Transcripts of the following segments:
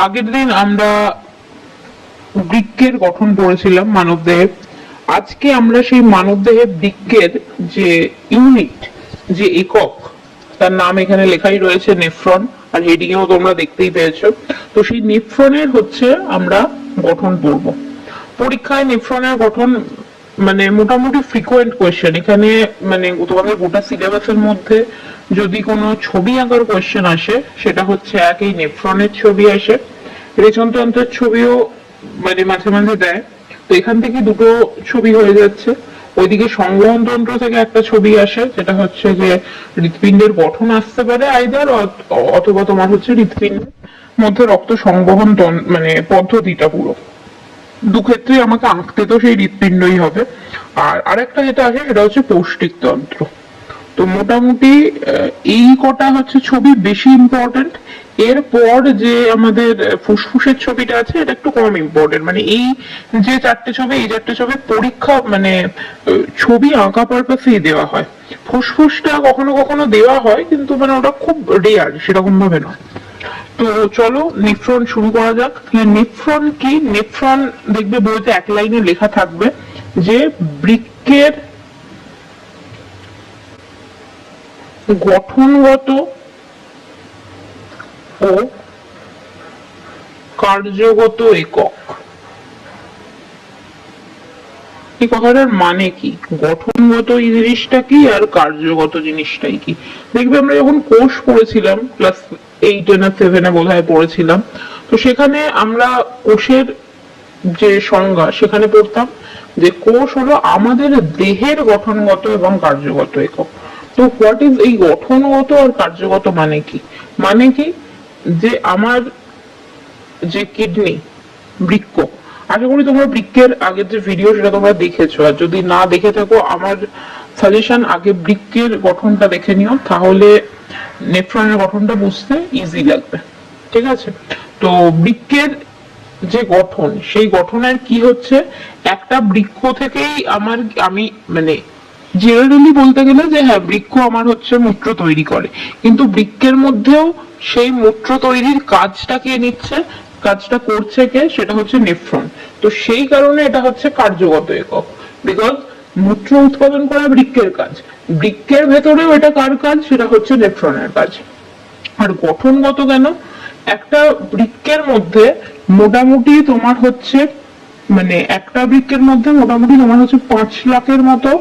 আগের দিন আমরা বৃক্কের গঠন পড়েছিলাম মানবদেহের। আজকে আমরা সেই মানবদেহের বৃক্কের যে ইউনিট, যে একক, তার নাম এখানে লেখাই রয়েছে নেফ্রন, আর হেডিংয়েও তোমরা দেখতেই পেয়েছো। তো সেই নেফ্রনের হচ্ছে আমরা গঠন পড়ব। পরীক্ষায় নেফ্রনের গঠন মানে মোটামুটি ফ্রিকোয়েন্ট কোয়েশ্চেন। এখানে মানে তোমাদের গোটা সিলেবাসের মধ্যে যদি কোনো ছবি আঁকার কোয়েশ্চেন আসে, সেটা হচ্ছে এই নেফ্রনের ছবি আসে। রেচনতন্ত্রের ছবিও মানে মাঝে মাঝে দেয়। তো এখান থেকে দুটো ছবি হয়ে যাচ্ছে। ওইদিকে সংবহন তন্ত্র থেকে একটা ছবি আসে, যেটা হচ্ছে যে হৃৎপিণ্ডের গঠন আসতে পারে আইদার, অথবা তোমার হচ্ছে হৃৎপিণ্ডের মধ্যে রক্ত সংবহন মানে পদ্ধতিটা পুরো দুক্ষেত্রে আমাকে আঁকতে তো সেই হৃৎপিণ্ডই হবে। আর আরেকটা যেটা আছে সেটা হচ্ছে পৌষ্টিক তন্ত্র। তো মোটামুটি এই কটা হচ্ছে ছবি বেশি ইম্পর্টেন্ট। এরপর যে আমাদের ফুসফুসের ছবিটা আছে এটা একটু কম ইম্পর্টেন্ট। মানে এই যে চারটে ছবি, এই চারটে ছবি পরীক্ষা মানে ছবি আঁকা পারপাসেই দেওয়া হয়। ফুসফুসটা কখনো কখনো দেওয়া হয়, কিন্তু মানে ওটা খুব রেয়ার, সেরকম ভাবে নয়। তো চলো নেফ্রন শুরু করা যাক। নেফ্রন কি? নেফ্রন দেখবে বইতে এক লাইনে লেখা থাকবে যে বৃক্কের গঠনগত ও কার্যগত একক। এই কথাটার মানে কি? গঠনগত এই জিনিসটা কি আর কার্যগত জিনিসটাই কি? দেখবে আমরা যখন কোষ পড়েছিলাম ক্লাস 8 না 7 বোধহয় পড়েছিলাম, তো সেখানে আমরা কোষের যে সংজ্ঞা সেখানে পড়তাম যে কোষ হলো আমাদের দেহের গঠনগত এবং কার্যগত একক। তো হোয়াট ইজ এই গঠনগত আর কার্যগত মানে কি? মানে কি যে আমার যে কিডনি, বৃক্ক, আশা করি তোমরা বৃক্কের আগের যে ভিডিও সেটা তোমরা দেখেছো, আর যদি না দেখে থাকো আমার সাজেশন আগে বৃক্কের গঠনটা দেখে নিও, তাহলে নেফ্রনের গঠনটা বুঝতে ইজি লাগবে। ঠিক আছে? তো বৃক্কের যে গঠন, সেই গঠনের কি হচ্ছে, একটা বৃক্ষ থেকেই আমি মানে জেনারেলি বলতে গেলে যে হ্যাঁ বৃক্ষ আমার হচ্ছে মূত্র তৈরি করে, কিন্তু বৃক্কের মধ্যেও সেই মূত্র তৈরির কাজটা কে নিচ্ছে, কাজটা করছে কে, সেটা হচ্ছে নেফ্রন। তো সেই কারণে এটা হচ্ছে কার্যগত একক, বিকজ মূত্র উৎপাদন করা বৃক্কের কাজ, বৃক্কের ভেতরেও এটা কার কাজ, সেটা হচ্ছে নেফ্রনের কাজ। আর গঠনগত কেন? একটা বৃক্কের মধ্যে মোটামুটি তোমার হচ্ছে মানে একটা বৃক্কের মধ্যে মোটামুটি তোমার হচ্ছে 5 লাখের মতো,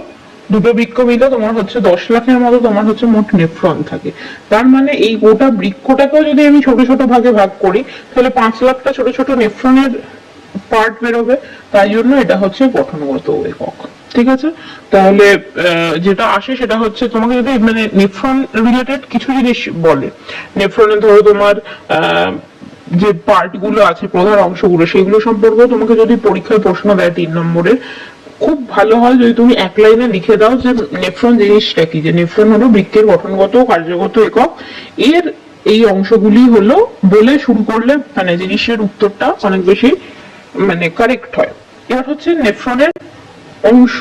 দুটো বৃক্ষ মিলে তোমার হচ্ছে 10 লাখের মতো তোমার হচ্ছে মোট নেফ্রন থাকে। তার মানে এই গোটা বৃক্ষটাকেও যদি আমি ছোট ছোট ভাগে ভাগ করি, তাহলে 5 লাখটা ছোট ছোট নেফ্রনের পার্ট বেরোবে। তাই জন্য এটা হচ্ছে গঠনগত একক। ঠিক আছে? তাহলে যেটা আসে সেটা হচ্ছে তোমাকে যদি মানে নেফ্রন রিলেটেড কিছু জিনিস বলে, নেফ্রনে ধরো তোমার যে পার্ট গুলো আছে, প্রধান অংশগুলো, সেগুলো সম্পর্কে তোমাকে যদি পরীক্ষায় প্রশ্ন দেয় 3 নম্বরের, খুব ভালো হয় যদি তুমি এক লাইনে লিখে দাও যে নেফ্রন জিনিসটা কি। যে নেফ্রন হলো বৃক্কের গঠনগত ও কার্যগত একক, এর এই অংশগুলি হলো, বলে শুরু করলে মানে জিনিসের উত্তরটা অনেক বেশি মানে কারেক্ট হয়। এবার হচ্ছে নেফ্রনের অংশ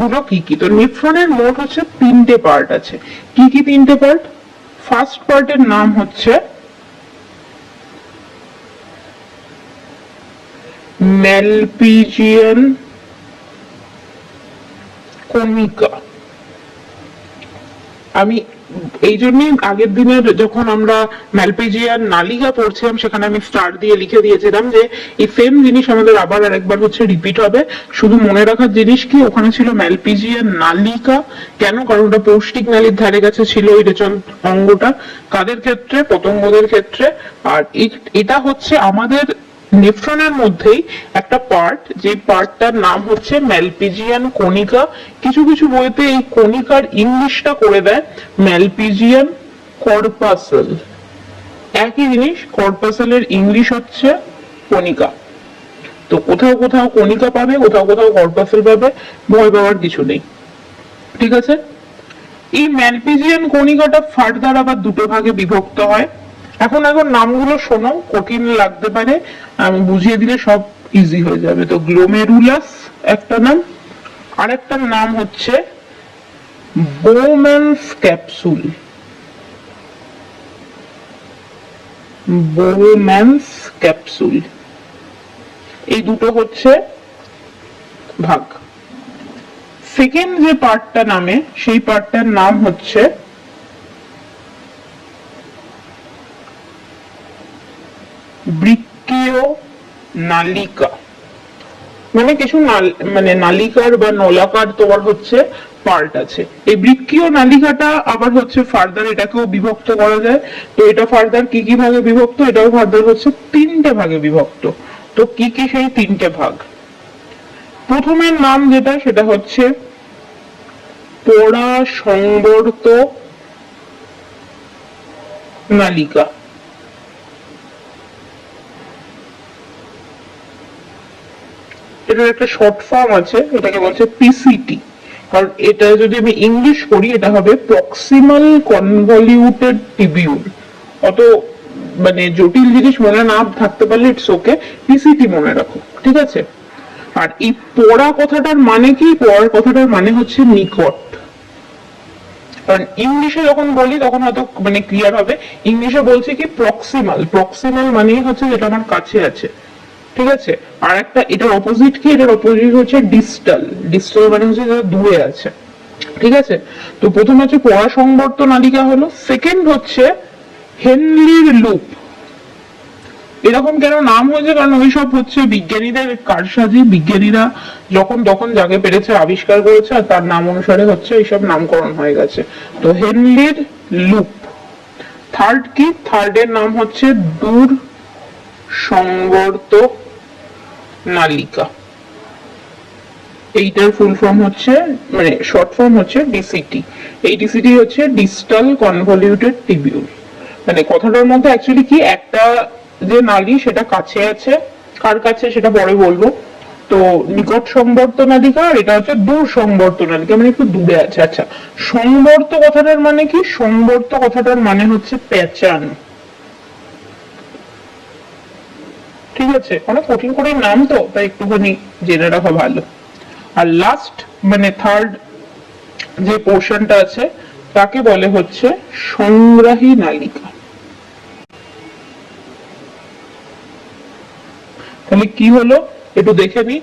গুলো কি কি। তো নেফ্রনের মোট হচ্ছে 3টে পার্ট আছে। কি কি 3টে পার্ট? ফার্স্ট পার্টের নাম হচ্ছে ম্যালপিজিয়ান কনিকা। আমি এই জন্যই আগের দিনের যখন আমরা ম্যালপিজিয়ান নালিকা পড়ছিলাম সেখানে আমি স্টার দিয়ে লিখে দিয়েছিলাম যে এই সেম জিনিস আমাদের আবার আরেকবার হচ্ছে রিপিট হবে। শুধু মনে রাখার জিনিস কি, ওখানে ছিল ম্যালপিজিয়ান নালিকা। কেন? কারণ ওটা পৌষ্টিক নালীর ধারে কাছে ছিল ওই রেচন অঙ্গটা। কাদের ক্ষেত্রে? পতঙ্গদের ক্ষেত্রে। আর এটা হচ্ছে আমাদের নেফ্রনের মধ্যেই একটা পার্ট, যে পার্টটার নাম হচ্ছে ম্যালপিজিয়ান কনিকা। কিছু কিছু বইতে এই কনিকার ইংলিশটা করে দেয় ম্যালপিজিয়ান কর্পাসেল। একই জিনিস, কর্পাসেলের ইংলিশ হচ্ছে কনিকা। তো কোথাও কোথাও কনিকা পাবে, কোথাও কোথাও কর্পাসেল পাবে, ভয় পাওয়ার কিছু নেই। ঠিক আছে? এই ম্যালপিজিয়ান কনিকাটা ফার্দার আবার দুটো ভাগে বিভক্ত হয়। এখন নামগুলো শোনো, কঠিন লাগতে পারে, আমি বুঝিয়ে দিলে সব ইজি হয়ে যাবে। তো গ্লোমেরুলাস একটা নাম, আরেকটার নাম হচ্ছে বোম্যানস ক্যাপসুল। বোম্যানস ক্যাপসুল। এই দুটো হচ্ছে ভাগ। সেকেন্ড যে পার্টটা নামে সেই পার্টটার নাম হচ্ছে বৃক্কীয় নালিকা। মানে কিছু মানে নালিকার বা নলাকার তোমার হচ্ছে পার্ট আছে। এই বৃক্কীয় নালিকাটা আবার হচ্ছে ফার্দার এটাকেও বিভক্ত করা যায়। তো এটা ফার্দার কি কি ভাগে বিভক্ত, এটাও ফার্দার হচ্ছে তিনটে ভাগে বিভক্ত। তো কি কি সেই তিনটে ভাগ? প্রথমের নাম যেটা সেটা হচ্ছে পোড়া সংবর্ত নালিকা। এটার একটা শর্ট ফর্ম আছে, এটাকে বলছে পিসিটি। কারণ এটা যদি আমি ইংলিশ করি এটা হবে প্রক্সিমাল কনভলিউটেড টিবিউল। অত মানে জটিল জিনিস মনে না থাকতে পারলে ইটস ওকে, পিসিটি মনে রাখো, ঠিক আছে? আর এই পড়া কথাটার মানে কি? পড়ার কথাটার মানে হচ্ছে নিকট। কারণ ইংলিশে যখন বলি তখন হয়তো মানে ক্লিয়ার হবে। ইংলিশে বলছি কি প্রক্সিমাল, প্রক্সিমাল মানেই হচ্ছে যেটা আমার কাছে আছে, ঠিক আছে? আর একটা এটার অপোজিট কি? এটার অপোজিট হচ্ছে ডিস্টাল। ডিস্টাল মানে হচ্ছে যেটা দূরে আছে, ঠিক আছে? তো প্রথম হচ্ছে পড়া সংবর্ত নালিকা হলো। সেকেন্ড হচ্ছে হেনলির লুপ। এরকম কেন নাম হয়েছে? কারণ ওইসব হচ্ছে বিজ্ঞানীদের কারসাজি। বিজ্ঞানীরা যখন তখন যাকে পেরেছে আবিষ্কার করেছে আর তার নাম অনুসারে হচ্ছে এইসব নামকরণ হয়ে গেছে। তো হেনলির লুপ। থার্ড কি? থার্ড এর নাম হচ্ছে দূর সংবর্ত নালিকা। এইটার ফুল ফর্ম হচ্ছে মানে শর্ট ফর্ম হচ্ছে ডিসিটি। এই ডিসিটি হচ্ছে ডিস্টাল কনভলিউটেড টিবিউল। মানে কথাটার মধ্যে অ্যাকচুয়ালি কি, একটা যে নালী সেটা কাছে আছে, কার কাছে সেটা পরে বলবো। তো নিকট সংবর্ত নালিকা, আর এটা হচ্ছে দূর সংবর্ত নালিকা, মানে একটু দূরে আছে। আচ্ছা, সংবর্ত কথাটার মানে কি? সংবর্ত কথাটার মানে হচ্ছে পেঁচানো, ঠিক আছে? অনেক কঠিন করে নাম তো, তাই একটুখানি জেনে রাখা ভালো। আর লাস্ট মানে থার্ড যে পোর্শনটা আছে তাকে বলে হচ্ছে সংগ্রাহী নালিকা। তাহলে কি হলো একটু দেখে নি।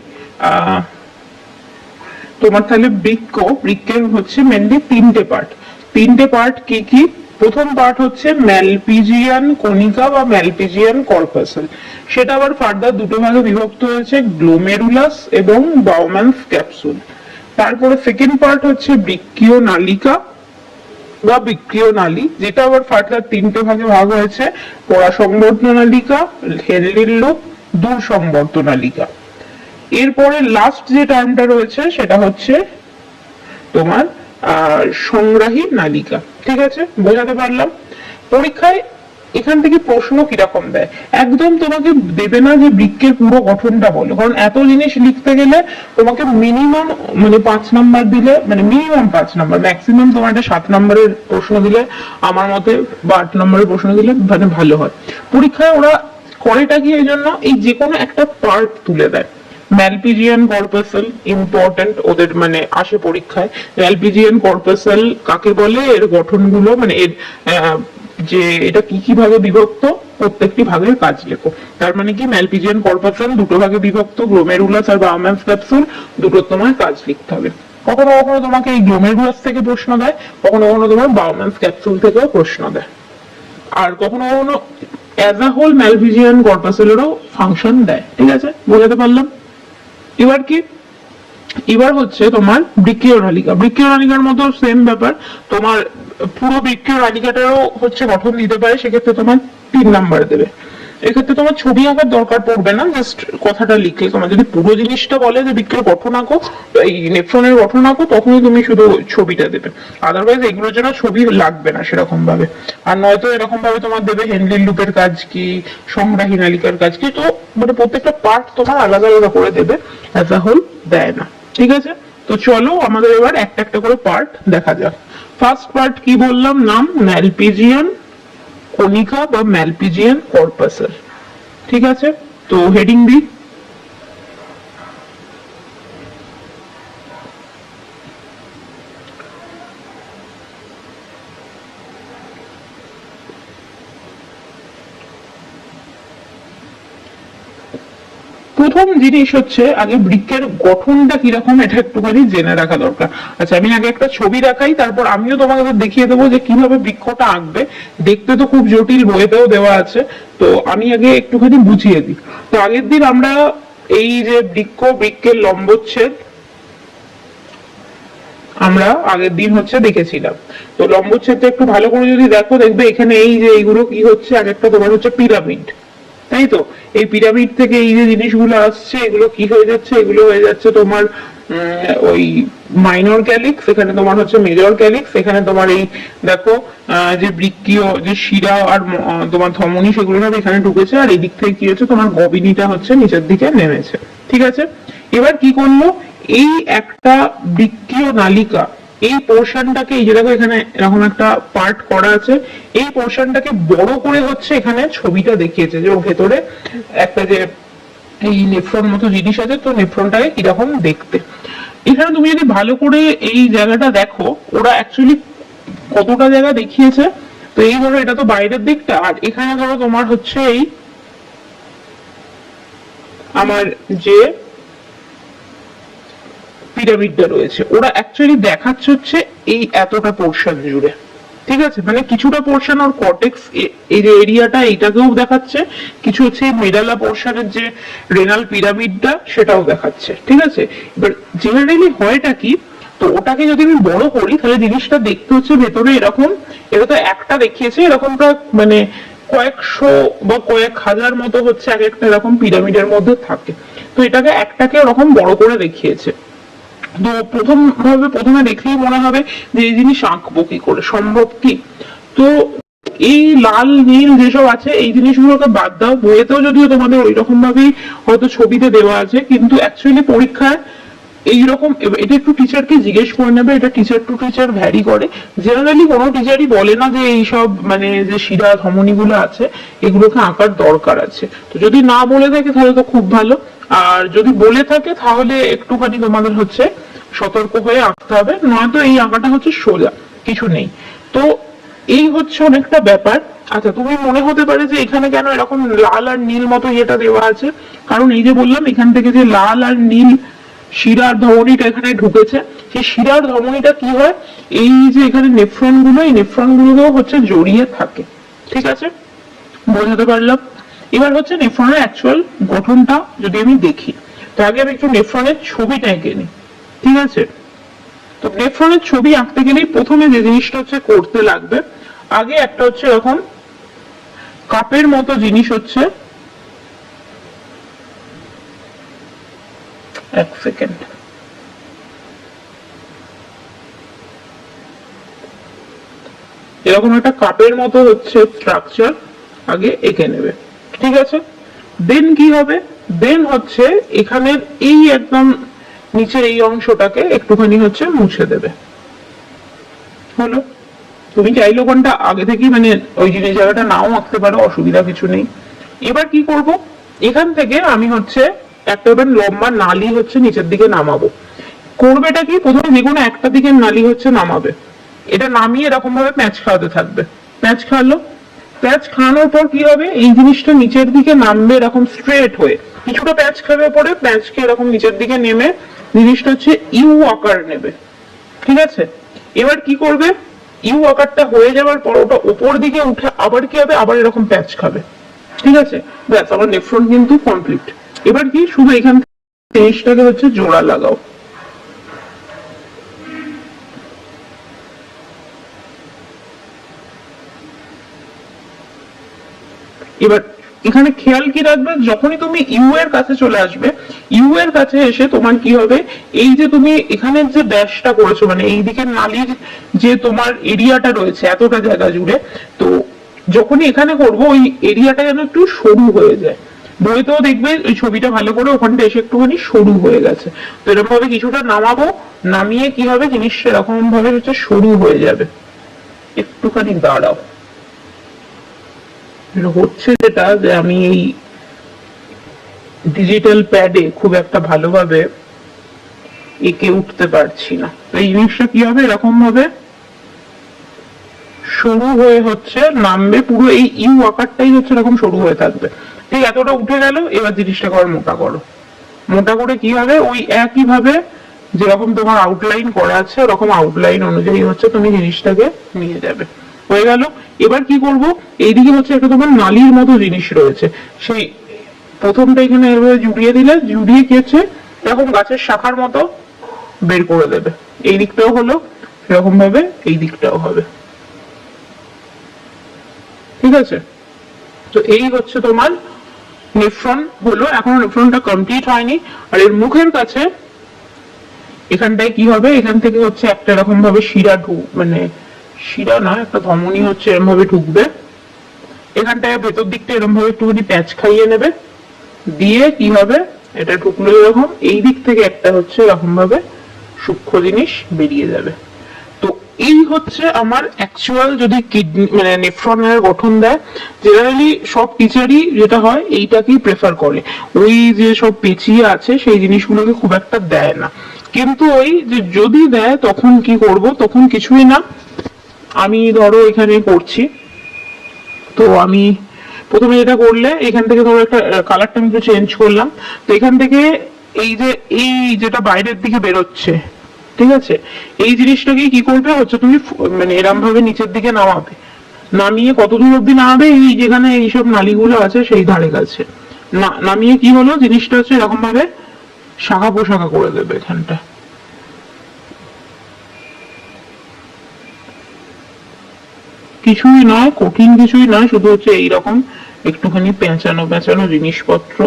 তোমার তাহলে বৃক্ক, বৃক্কের হচ্ছে মেনলি তিনটে পার্ট। তিনটে পার্ট কি কি? প্রথম পার্ট হচ্ছে ম্যালপিজিয়ান কণিকা বা ম্যালপিজিয়ান কর্পাসেল। সেটা আবার ফার্দার দুটো ভাগে বিভক্ত হয়েছে, গ্লোমেরুলাস এবং বাউম্যান্স ক্যাপসুল। তারপরে সেকেন্ড পার্ট হচ্ছে বৃক্কীয় নালিকা বা বৃক্কীয় নালী, যেটা আবার ফার্দার তিনটে ভাগে ভাগ হয়েছে, পরা সংবর্ত নালিকা, হেনলির লুপ, দূর সংবর্ত নালিকা। এরপরে লাস্ট যে টার্মটা রয়েছে সেটা হচ্ছে তোমার সংগ্রাহী নালিকা। ঠিক আছে, বোঝাতে পারলাম? পরীক্ষায় এখান থেকে প্রশ্ন কিরকম দেয়, একদম তোমাকে দেবে না যে বৃক্কের পুরো গঠনটা বলো, কারণ এত জিনিস লিখতে গেলে তোমাকে মিনিমাম মানে 5 নাম্বার দিলে, মানে মিনিমাম 5 নাম্বার, ম্যাক্সিমাম তোমার একটা 7 নাম্বারের প্রশ্ন দিলে আমার মতে, বা 8 নাম্বারের প্রশ্ন দিলে মানে ভালো হয়। পরীক্ষায় ওরা করেটা কি, এই জন্য এই যে কোনো একটা পার্ট তুলে দেয়। ম্যালপিজিয়ান কর্পাসেল ইম্পর্টেন্ট ওদের মানে আসে পরীক্ষায়। ম্যালপিজিয়ান কর্পাসেল কাকে বলে, এর গঠনগুলো মানে এর যে এটা কি কি ভাগে বিভক্ত, প্রত্যেকটি ভাগের কাজ লেখো। তার মানে কি, ম্যালপিজিয়ান কর্পাসেল দুটো ভাগে বিভক্ত, গ্লোমেরুলাস আর বাউম্যান্স ক্যাপসুল, দুটো তোমার কাজ লিখতে হবে। কখনো কখনো তোমাকে এই গ্লোমেরুলাস থেকে প্রশ্ন দেয়, কখনো কখনো তোমার বাউম্যান্স ক্যাপসুল থেকেও প্রশ্ন দেয়, আর কখনো কখনো অ্যাজ আ হোল ম্যালপিজিয়ান কর্পাসেলেরও ফাংশন দেয়। ঠিক আছে, বোঝাতে পারলাম? এবার কি, এবার হচ্ছে তোমার বৃক্কীয় নালিকা। বৃক্কীয় নালিকার মতো সেম ব্যাপার, তোমার পুরো বৃক্কীয় নালিকাটারও হচ্ছে গঠন দিতে পারে, সেক্ষেত্রে তোমার 3 নাম্বার দেবে। এক্ষেত্রে তোমার ছবি আঁকার দরকার পড়বে না, জাস্ট কথাটা লিখলে। তোমার যদি পুরো জিনিসটা বলে যে বৃক্কের গঠন আঁকো, এই নেফ্রনের গঠন আঁকো, তখনই তুমি শুধু ছবিটা দেবে। আদারওয়াইজ এগুলোর জন্য ছবি লাগবে না সেরকম ভাবে। আর নয়তো এরকম ভাবে তোমার দেবে হেনলির লুপের কাজ কি, সংগ্রাহী নালিকার কাজ কি, তো মানে প্রত্যেকটা পার্ট তোমার আলাদা আলাদা করে দেবে, অ্যাজ আ হোল দেয় না। ঠিক আছে, তো চলো আমাদের এবার একটা একটা করে পার্ট দেখা যাক। ফার্স্ট পার্ট কি বললাম নাম? ম্যালপিজিয়ান কণিকা বা ম্যালপিজিয়ান কর্পাসেল। ঠিক আছে, তো হেডিং দি। প্রথম জিনিস হচ্ছে আগে বৃক্ষের গঠনটা কিরকম এটা একটুখানি জেনে রাখা দরকার। আচ্ছা, আমি আগে একটা ছবি দেখাই, তারপর আমিও তোমাকে দেখিয়ে দেবো যে কিভাবে বৃক্ষটা আঁকবে। দেখতে তো খুব জটিল, বইতেও দেওয়া আছে, তো আমি আগে একটুখানি বুঝিয়ে দিই। তো আগের দিন আমরা এই যে বৃক্ষের লম্বচ্ছেদ আমরা আগের দিন হচ্ছে দেখেছিলাম। তো লম্বচ্ছেদটা একটু ভালো করে যদি দেখো, দেখবে এখানে এই যে এইগুলো কি হচ্ছে, এক একটা তোমার হচ্ছে পিরামিড, তাই তো? এই পিরামিড থেকে এই যে জিনিসগুলো আসছে, এগুলো কি হয়ে যাচ্ছে, এগুলো হয়ে যাচ্ছে তোমার ওই মাইনর ক্যালিক্স, এখানে তোমার হচ্ছে মেজর ক্যালিক্স, এখানে তোমার এই দেখো যে বৃক্কীয় যে শিরা আর তোমার ধমনী সেগুলো সব এখানে ঢুকেছে, আর এই দিক থেকে কি হচ্ছে তোমার গবিনীটা হচ্ছে নিচের দিকে নেমেছে, ঠিক আছে? এবার কি করলো, এই একটা বৃক্কীয় নালিকা, এই পোর্শনটাকে, এই যে দেখো এখানে এরকম একটা পার্ট করা আছে, এই পোর্শনটাকে বড় করে হচ্ছে এখানে ছবিটা দেখিয়েছে যে ওর ভেতরে একটা যে এই নেফ্রন মতো জিনিস আছে, তো নেফ্রনটাকে কিরকম দেখতে। এখানে তুমি যদি ভালো করে এই জায়গাটা দেখো, ওরা অ্যাকচুয়ালি কতটা জায়গা দেখিয়েছে। তো এই ধরো এটা তো বাইরের দিকটা, আর এখানে ধরো তোমার হচ্ছে এই আমার যে পিরামিডটা রয়েছে, ওরা অ্যাকচুয়ালি দেখাচ্ছে হচ্ছে এই এতটা পোর্শন জুড়ে, ঠিক আছে? মানে কিছুটা পোর্শন ওর কর্টেক্স এই যে এরিয়াটা এইটাকেও দেখাচ্ছে, কিছু হচ্ছে মেডালা পোর্শনের যে রেনাল পিরামিডটা সেটাও দেখাচ্ছে, ঠিক আছে? এবার জেনারেলি হয়টা কি, তো ওটাকে যদি আমি বড় করি তাহলে জিনিসটা দেখতে হচ্ছে ভেতরে এরকম, এটা তো একটা দেখিয়েছে, এরকম প্রায় মানে কয়েকশো বা কয়েক হাজার মতো হচ্ছে এক একটা এরকম পিরামিডের মধ্যে থাকে। তো এটাকে একটাকে ওরকম বড় করে দেখিয়েছে। তো প্রথমে দেখলেই মনে হবে যে এই জিনিস আঁকবো কি করে, সম্ভব কি? তো এই লাল নীল যেসব আছে এই জিনিসগুলোকে বাদ দাও, বইয়েতেও যদিও তোমাদের ওই রকম ভাবেই হয়তো ছবিতে দেওয়া আছে, কিন্তু অ্যাকচুয়ালি পরীক্ষায় এইরকম এটা একটু টিচারকে জিজ্ঞেস করে নেবে, এটা টিচার টু টিচার ভ্যারি করে। জেনারেলি কোনো টিচারই বলে না যে এইসব মানে যে শিরা ধমনী গুলো আছে এগুলোকে আঁকার দরকার আছে। তো যদি না বলে থাকে তাহলে তো খুব ভালো, আর যদি বলে থাকে তাহলে একটুখানি তোমাদের হচ্ছে সতর্ক হয়ে আঁকতে হবে, নয়তো এই আঁকাটা হচ্ছে সোজা, কিছু নেই। তো এই হচ্ছে অনেকটা ব্যাপার। আচ্ছা, তুমি মনে হতে পারে যে এখানে কেন এরকম লাল আর নীল মতো ইয়েটা দেওয়া আছে, কারণ এই যে বললাম এখান থেকে যে লাল আর নীল শিরার ধমনীটা এখানে ঢুকেছে, সেই শিরার ধমনীটা কি হয়, এই যে এখানে নেফ্রন গুলো, এই নেফ্রন গুলোকেও হচ্ছে জড়িয়ে থাকে, ঠিক আছে? বোঝাতে পারলাম? এবার হচ্ছে নেফ্রনের অ্যাকচুয়াল গঠনটা যদি আমি দেখি, তো আগে আমি একটু নেফ্রনের ছবিটা এঁকে নিই, ঠিক আছে? তো নেফ্রনের ছবি আঁকতে গেলেই প্রথমে যে জিনিসটা হচ্ছে করতে লাগবে, আগে একটা হচ্ছে এরকম কাপের মতো জিনিস হচ্ছে, এক সেকেন্ড, এরকম একটা কাপের মতো হচ্ছে স্ট্রাকচার আগে এঁকে নেবে, ঠিক আছে? দেন কি হবে, দেন হচ্ছে এখানের এই একদম নিচের এই অংশটাকে একটুখানি হচ্ছে মুছে দেবে, হলো। তুমি চাইলে ওখানটা আগে থেকেই মানে ওই জিনিস জায়গাটা নাও আঁকতে পারো, অসুবিধা কিছু নেই। এবার কি করব, এখান থেকে আমি হচ্ছে একটা লম্বা নালি হচ্ছে নিচের দিকে নামাবো। করবেটা কি, প্রথমে যে কোনো একটা দিকে নালি হচ্ছে নামাবে, এটা নামিয়ে এরকম ভাবে প্যাঁচ খাওয়াতে থাকবে, প্যাঁচ খাওয়ালো, প্যাঁচ খাওয়ানোর পর কি হবে, এই জিনিসটা নিচের দিকে নামবে এরকম স্ট্রেট হয়ে, কিছুটা প্যাঁচ খাবে, পরে প্যাঁচকে এরকম নিচের দিকে নেমে জিনিসটা হচ্ছে ইউ আকার নেবে, ঠিক আছে? এবার কি করবে, ইউ আকারটা হয়ে যাওয়ার পর ওটা উপর দিকে উঠে আবার কি হবে, আবার এরকম প্যাঁচ খাবে, ঠিক আছে? ব্যাস, আমার নেফ্রন কিন্তু কমপ্লিট। এবার কি, শুধু এখান থেকে জিনিসটাকে হচ্ছে জোড়া লাগাও। এবার এখানে খেয়াল কি রাখবে, যখনই তুমি ইউ এর কাছে চলে আসবে, ইউ এর কাছে এসে তোমার কি হবে, এই যে তুমি এখানে যে ব্যাসটা করেছো, মানে এই দিকের নালীর যে তোমার এরিয়াটা রয়েছে এতটা জায়গা জুড়ে, তো যখনই এখানে করবো ওই এরিয়াটা যেন একটু সরু হয়ে যায়। বইতেও দেখবে ওই ছবিটা ভালো করে ওখানটা এসে একটুখানি সরু হয়ে গেছে, তো এরকম ভাবে কিছুটা নামাবো, নামিয়ে কি হবে, জিনিসটা এরকম ভাবে হচ্ছে সরু হয়ে যাবে। একটুখানি দাঁড়াও, হচ্ছে যেটা যে আমি এই ডিজিটাল প্যাডে খুব একটা ভালোভাবে এঁকে উঠতে পারছি না, তো এই জিনিসটা কি হবে, এরকম ভাবে সরু হয়ে হচ্ছে নামবে, পুরো এই ইউ আকারটাই হচ্ছে এরকম সরু হয়ে থাকবে। ঠিক, এতটা উঠে গেল। এবার জিনিসটাকে আবার মোটা করো। মোটা করে কি হবে, ওই একই ভাবে যেরকম তোমার আউটলাইন করা আছে ওরকম আউটলাইন অনুযায়ী হচ্ছে তুমি জিনিসটাকে নিয়ে যাবে। হয়ে গেল। এবার কি করব, এইদিকে হচ্ছে একটা তোমার নালির মতো জিনিস রয়েছে, সেই প্রথমটা এখানে এভাবে জুড়িয়ে দিলে, জুড়িয়ে কি হচ্ছে এরকম গাছের শাখার মতো বের করে দেবে। এই দিকটাও হলো, এরকম ভাবে এই দিকটাও হবে। ঠিক আছে, তো এই হচ্ছে তোমার নেফ্রন হলো। এখনো নেফ্রনটা কমপ্লিট হয়নি। আর এর মুখের কাছে এখানটায় কি হবে, এখান থেকে হচ্ছে একটা এরকম ভাবে শিরা মানে শিরা না, একটা ধমনী হচ্ছে এরকম ভাবে ঢুকবে। এখানটায় ভেতর দিকটা এরকম ভাবে একটুখানি প্যাচ খাইয়ে নেবে, দিয়ে কি হবে, এটা ঢুকলো এরকম, এই দিক থেকে একটা হচ্ছে এরকম ভাবে সূক্ষ্ম জিনিস বেরিয়ে যাবে। তো এই হচ্ছে আমার অ্যাকচুয়াল যদি কিডনি মানে নেফ্রনের গঠন দেয়। জেনারেলি সব টিচারই যেটা হয় এইটাকেই প্রেফার করে, ওই যে সব পেঁচিয়ে আছে সেই জিনিসগুলোকে খুব একটা দেয় না। কিন্তু ওই যে যদি দেয় তখন কি করব, তখন কিছুই না, আমি ধরো এখানে করছি, তো আমি প্রথমে যেটা করলে এখান থেকে ধরো একটা কালারটা আমি একটু চেঞ্জ করলাম। তো এখান থেকে এই যে এই যেটা বাইরের দিকে বেরোচ্ছে, ঠিক আছে, এই জিনিসটাকে কি করবে হচ্ছে তুমি মানে এরম ভাবে নিচের দিকে নামাবে, নামিয়ে কত দূর অব্দি নামাবে, এই যেখানে এইসব নালীগুলো আছে সেই ধারে কাছে নামিয়ে কি হলো, জিনিসটা হচ্ছে এরকম ভাবে শাখা পোশাখা করে দেবে এখানটা। কিছুই নয়, কঠিন কিছুই নয়, শুধু হচ্ছে এইরকম একটুখানি পেঁচানো পেঁচানো জিনিসপত্র।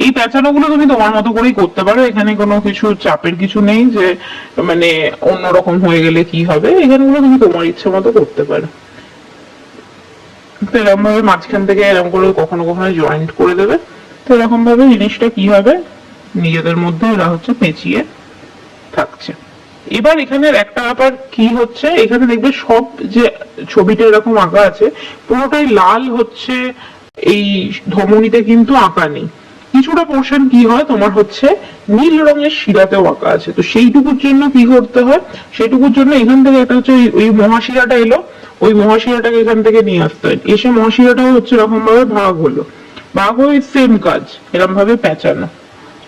এই পেঁচানো গুলো তুমি তোমার মতো করেই করতে পারো, এখানে কোনো কিছু চাপের কিছু নেই যে মানে অন্যরকম হয়ে গেলে কি হবে, এখানে গুলো তুমি তোমার ইচ্ছে মতো করতে পারো। তো এরকম ভাবে মাঝখান থেকে এরকম করে কখনো কখনো জয়েন্ট করে দেবে। তো এরকম ভাবে জিনিসটা কি হবে, নিজেদের মধ্যে এরা হচ্ছে পেঁচিয়ে থাকছে। এবার এখানের একটা ব্যাপার কি হচ্ছে, এখানে দেখবে সব যে ছবিটা এরকম আঁকা আছে পুরোটাই লাল হচ্ছে, এই ধমনীতে কিন্তু আঁকা নেই। কিছুটা পোর্শন কি হয় তোমার হচ্ছে নীল রঙের শিরাতেও আঁকা আছে। তো সেইটুকুর জন্য কি করতে হয়, সেইটুকুর জন্য এখান থেকে একটা হচ্ছে ওই মহাশিরাটা এলো, ওই মহাশিরাটাকে এখান থেকে নিয়ে আসতে হয়। এসে মহাশিরাটাও হচ্ছে এরকম ভাবে ভাগ হলো, ভাগ হয়ে সেম কাজ এরকম ভাবে পেঁচানো।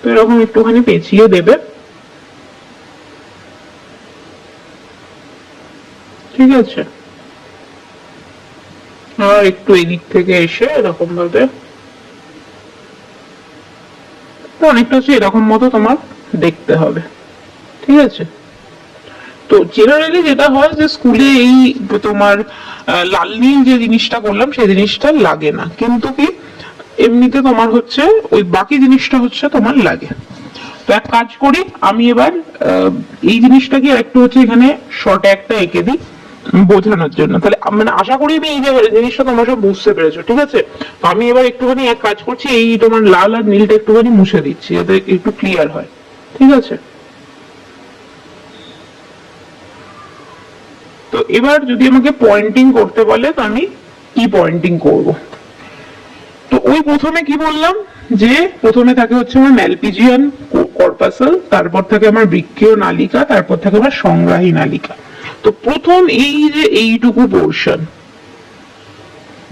তো এরকম একটুখানি পেঁচিয়ে দেবে। ঠিক আছে, আর একটু এদিক থেকে এসে এরকম ভাবে অনেকটা হচ্ছে এরকম মতো তোমার দেখতে হবে। ঠিক আছে, তো জেনারেলি যেটা হয় যে স্কুলে এই তোমার লাল নীল যে জিনিসটা করলাম সেই জিনিসটা লাগে না, কিন্তু কি এমনিতে তোমার হচ্ছে ওই বাকি জিনিসটা হচ্ছে তোমার লাগে। তো এক কাজ করি, আমি এবার এই জিনিসটাকে একটু হচ্ছে এখানে শর্টে একটা এঁকে দিই বোঝানোর জন্য, তাহলে মানে আশা করি আমি এই যে জিনিসটা তোমরা সব বুঝতে পেরেছো। ঠিক আছে, তো আমি এবার একটুখানি এক কাজ করছি, এই তোমার লাল আর নীলটা একটুখানি মুছে দিচ্ছি যাতে একটু ক্লিয়ার হয়। ঠিক আছে, তো এবার যদি আমাকে পয়েন্টিং করতে বলে তো আমি কি পয়েন্টিং করব। তো ওই প্রথমে কি বললাম যে প্রথমে থাকে হচ্ছে আমার ম্যালপিজিয়ান কর্পাসল, তারপর থাকে আমার বৃক্কীয় নালিকা, তারপর থাকে আমার সংগ্রাহী নালিকা। তো প্রথম এই যে এইটুকু পোর্শন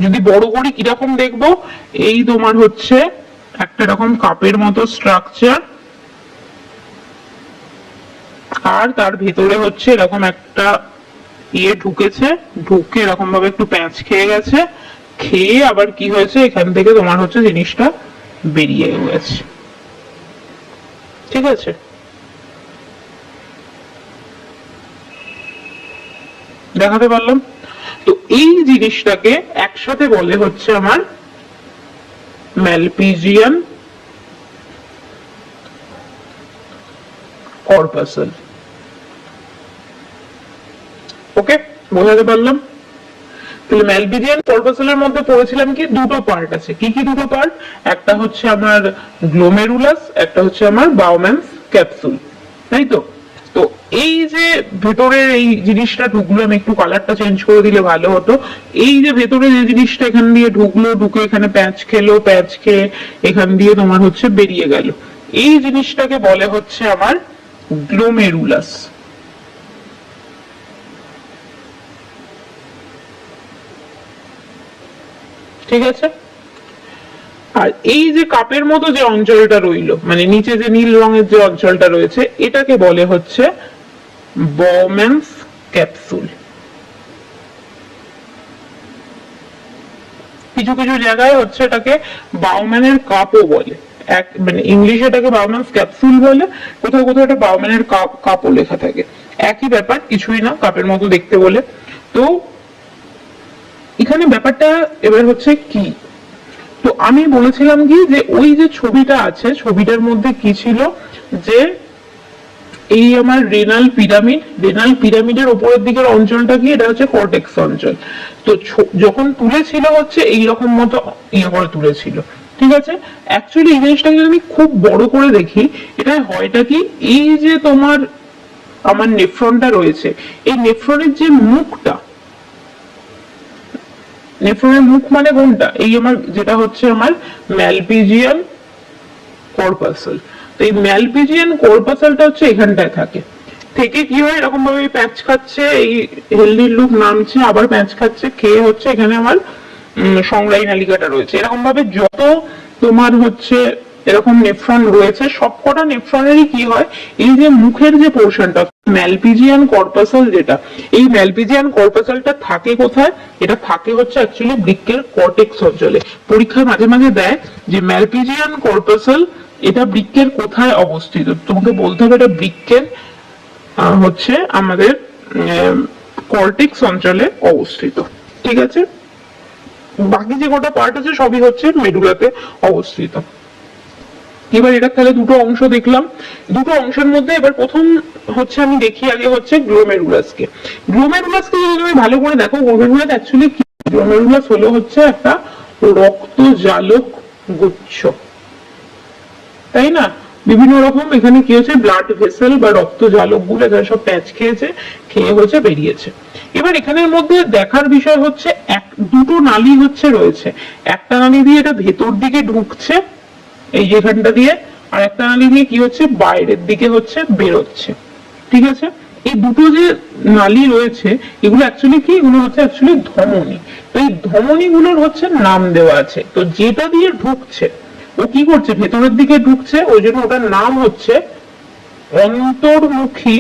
যদি বড় করি কিরকম দেখবো, এই তোমার হচ্ছে একটা রকম কাপের মতো স্ট্রাকচার, আর তার ভেতরে হচ্ছে এরকম একটা ইয়ে ঢুকেছে, ঢুকে এরকম ভাবে একটু প্যাঁচ খেয়ে গেছে, খেয়ে আবার কি হয়েছে এখান থেকে তোমার হচ্ছে জিনিসটা বেরিয়ে গেছে। ঠিক আছে, দেখাতে পারলাম। তো এই জিনিসটাকে একসাথে বলে হচ্ছে আমার ম্যালপিজিয়ান কর্পাসল। ওকে, বোঝাতে পারলাম। তাহলে ম্যালপিজিয়ান কর্পাসলের মধ্যে পড়েছিলাম কি দুটো পার্ট আছে, কি কি দুটো পার্ট, একটা হচ্ছে আমার গ্লোমেরুলাস, একটা হচ্ছে আমার বাউম্যানস ক্যাপসুল, তাই তো। তো এই যে ভেতরের এই জিনিসটা ঢুকলো, আমি একটু কালারটা চেঞ্জ করে দিলে ভালো হতো। এই যে ভেতরে যে জিনিসটা এখান দিয়ে ঢুকলো, ঢুকে এখানে প্যাঁচ খেলো, প্যাঁচ খেয়ে এখান দিয়ে তোমার হচ্ছে বেরিয়ে গেল, এই জিনিসটাকে বলে হচ্ছে আমার গ্লোমেরুলাস। ঠিক আছে। আর এই যে কাপের মতো যে অঞ্চলটা রইলো, মানে নিচে যে নীল রঙের যে অঞ্চলটা রয়েছে, এটাকে বলে হচ্ছে বউম্যানস ক্যাপসুল। কিছু কিছু জায়গায় হচ্ছে এটাকে বাউম্যানের কাপও বলে, এক মানে ইংলিশে এটাকে বাউম্যানস ক্যাপসুল বলে, কোথাও কোথাও এটা বাউম্যানের কাপও লেখা থাকে, একই ব্যাপার, কিছুই না, কাপের মতো দেখতে বলে। তো এখানে ব্যাপারটা এবার হচ্ছে কি, তো আমি বলেছিলাম কি যে ওই যে ছবিটা আছে, ছবিটার মধ্যে কি ছিল যে এই আমার রেনাল পিরামিডের উপরের দিকের অঞ্চলটা কি, এটা হচ্ছে কর্টেক্স অঞ্চল। তো যখন তুলেছিল হচ্ছে এইরকম মতো ইয়ে করে তুলেছিল, ঠিক আছে। অ্যাকচুয়ালি এই জিনিসটাকে যদি আমি খুব বড় করে দেখি, এটা হয়টা কি, এই যে তোমার আমার নেফ্রনটা রয়েছে, এই নেফ্রনের যে মুখটা, নেফ্রনের মুখ মানে কোনটা, এই আমার যেটা হচ্ছে আমার ম্যালপিজিয়ান কর্পাসল। তো এই ম্যালপিজিয়ান কর্পাসলটা হচ্ছে এখানটায় থাকে, থেকে কি হয় এরকম ভাবে প্যাচ খাচ্ছে, এই হেলদি লুক নামছে, আবার প্যাচ খাচ্ছে, খেয়ে হচ্ছে এখানে আমার সংগ্রাহী নালিকাটা রয়েছে। এরকম ভাবে যত তোমার হচ্ছে এরকম নেফ্রন রয়েছে, সবকটা নেফ্রনেরই কি হয়, এই যে মুখের যে পোর্শনটা ম্যালপিজিয়ান কর্পাসল, যেটা এই ম্যালপিজিয়ান কর্পাসলটা থাকে কোথায়, এটা থাকে হচ্ছে অ্যাকচুয়ালি বৃক্কের কর্টেক্স অঞ্চলে। পরীক্ষায় মাঝে মাঝে দেয় যে ম্যালপিজিয়ান কর্পাসল এটা বৃক্কের কোথায় অবস্থিত, তোমাকে বলতে হবে এটা বৃক্কের হচ্ছে আমাদের কর্টেক্স অঞ্চলে অবস্থিত, ঠিক আছে। বাকি যে কটা পার্ট আছে সবই হচ্ছে মেডুলাতে অবস্থিত। এবার এটা তাহলে দুটো অংশ দেখলাম, দুটো অংশের মধ্যে এবার প্রথম হচ্ছে আমি দেখি আগে হচ্ছে গ্লোমেরুলাসকে। গ্লোমেরুলাসকে যদি তুমি ভালো করে দেখো, গ্লোমেরুলাস অ্যাকচুয়ালি কি, গ্লোমেরুলাস হলো হচ্ছে একটা রক্ত জালক গুচ্ছ, তাই না। বিভিন্ন রকম এখানে কি হচ্ছে, ব্লাড ভেসেল বা রক্ত জালক গুলো এখানে সব প্যাচ খেয়েছে, খেয়ে হচ্ছে বেরিয়েছে। এবার এখানের মধ্যে দেখার বিষয় হচ্ছে দুটো নালী হচ্ছে রয়েছে, একটা নালী দিয়ে এটা ভেতর দিকে ঢুকছে এই যেখানটা দিয়ে, আর একটা নালী দিয়ে কি হচ্ছে বাইরের দিকে হচ্ছে বেরোচ্ছে, ঠিক আছে। এই দুটো যে নালী রয়েছে এগুলো অ্যাকচুয়ালি কি, এগুলো হচ্ছে অ্যাকচুয়ালি ধমনী। তো এই ধমনী গুলোর হচ্ছে নাম দেওয়া আছে, তো যেটা দিয়ে ঢুকছে ও কি করছে, ভেতরের দিকে ঢুকছে, ওই জন্য ওটার নাম হচ্ছে অন্তর্মুখী,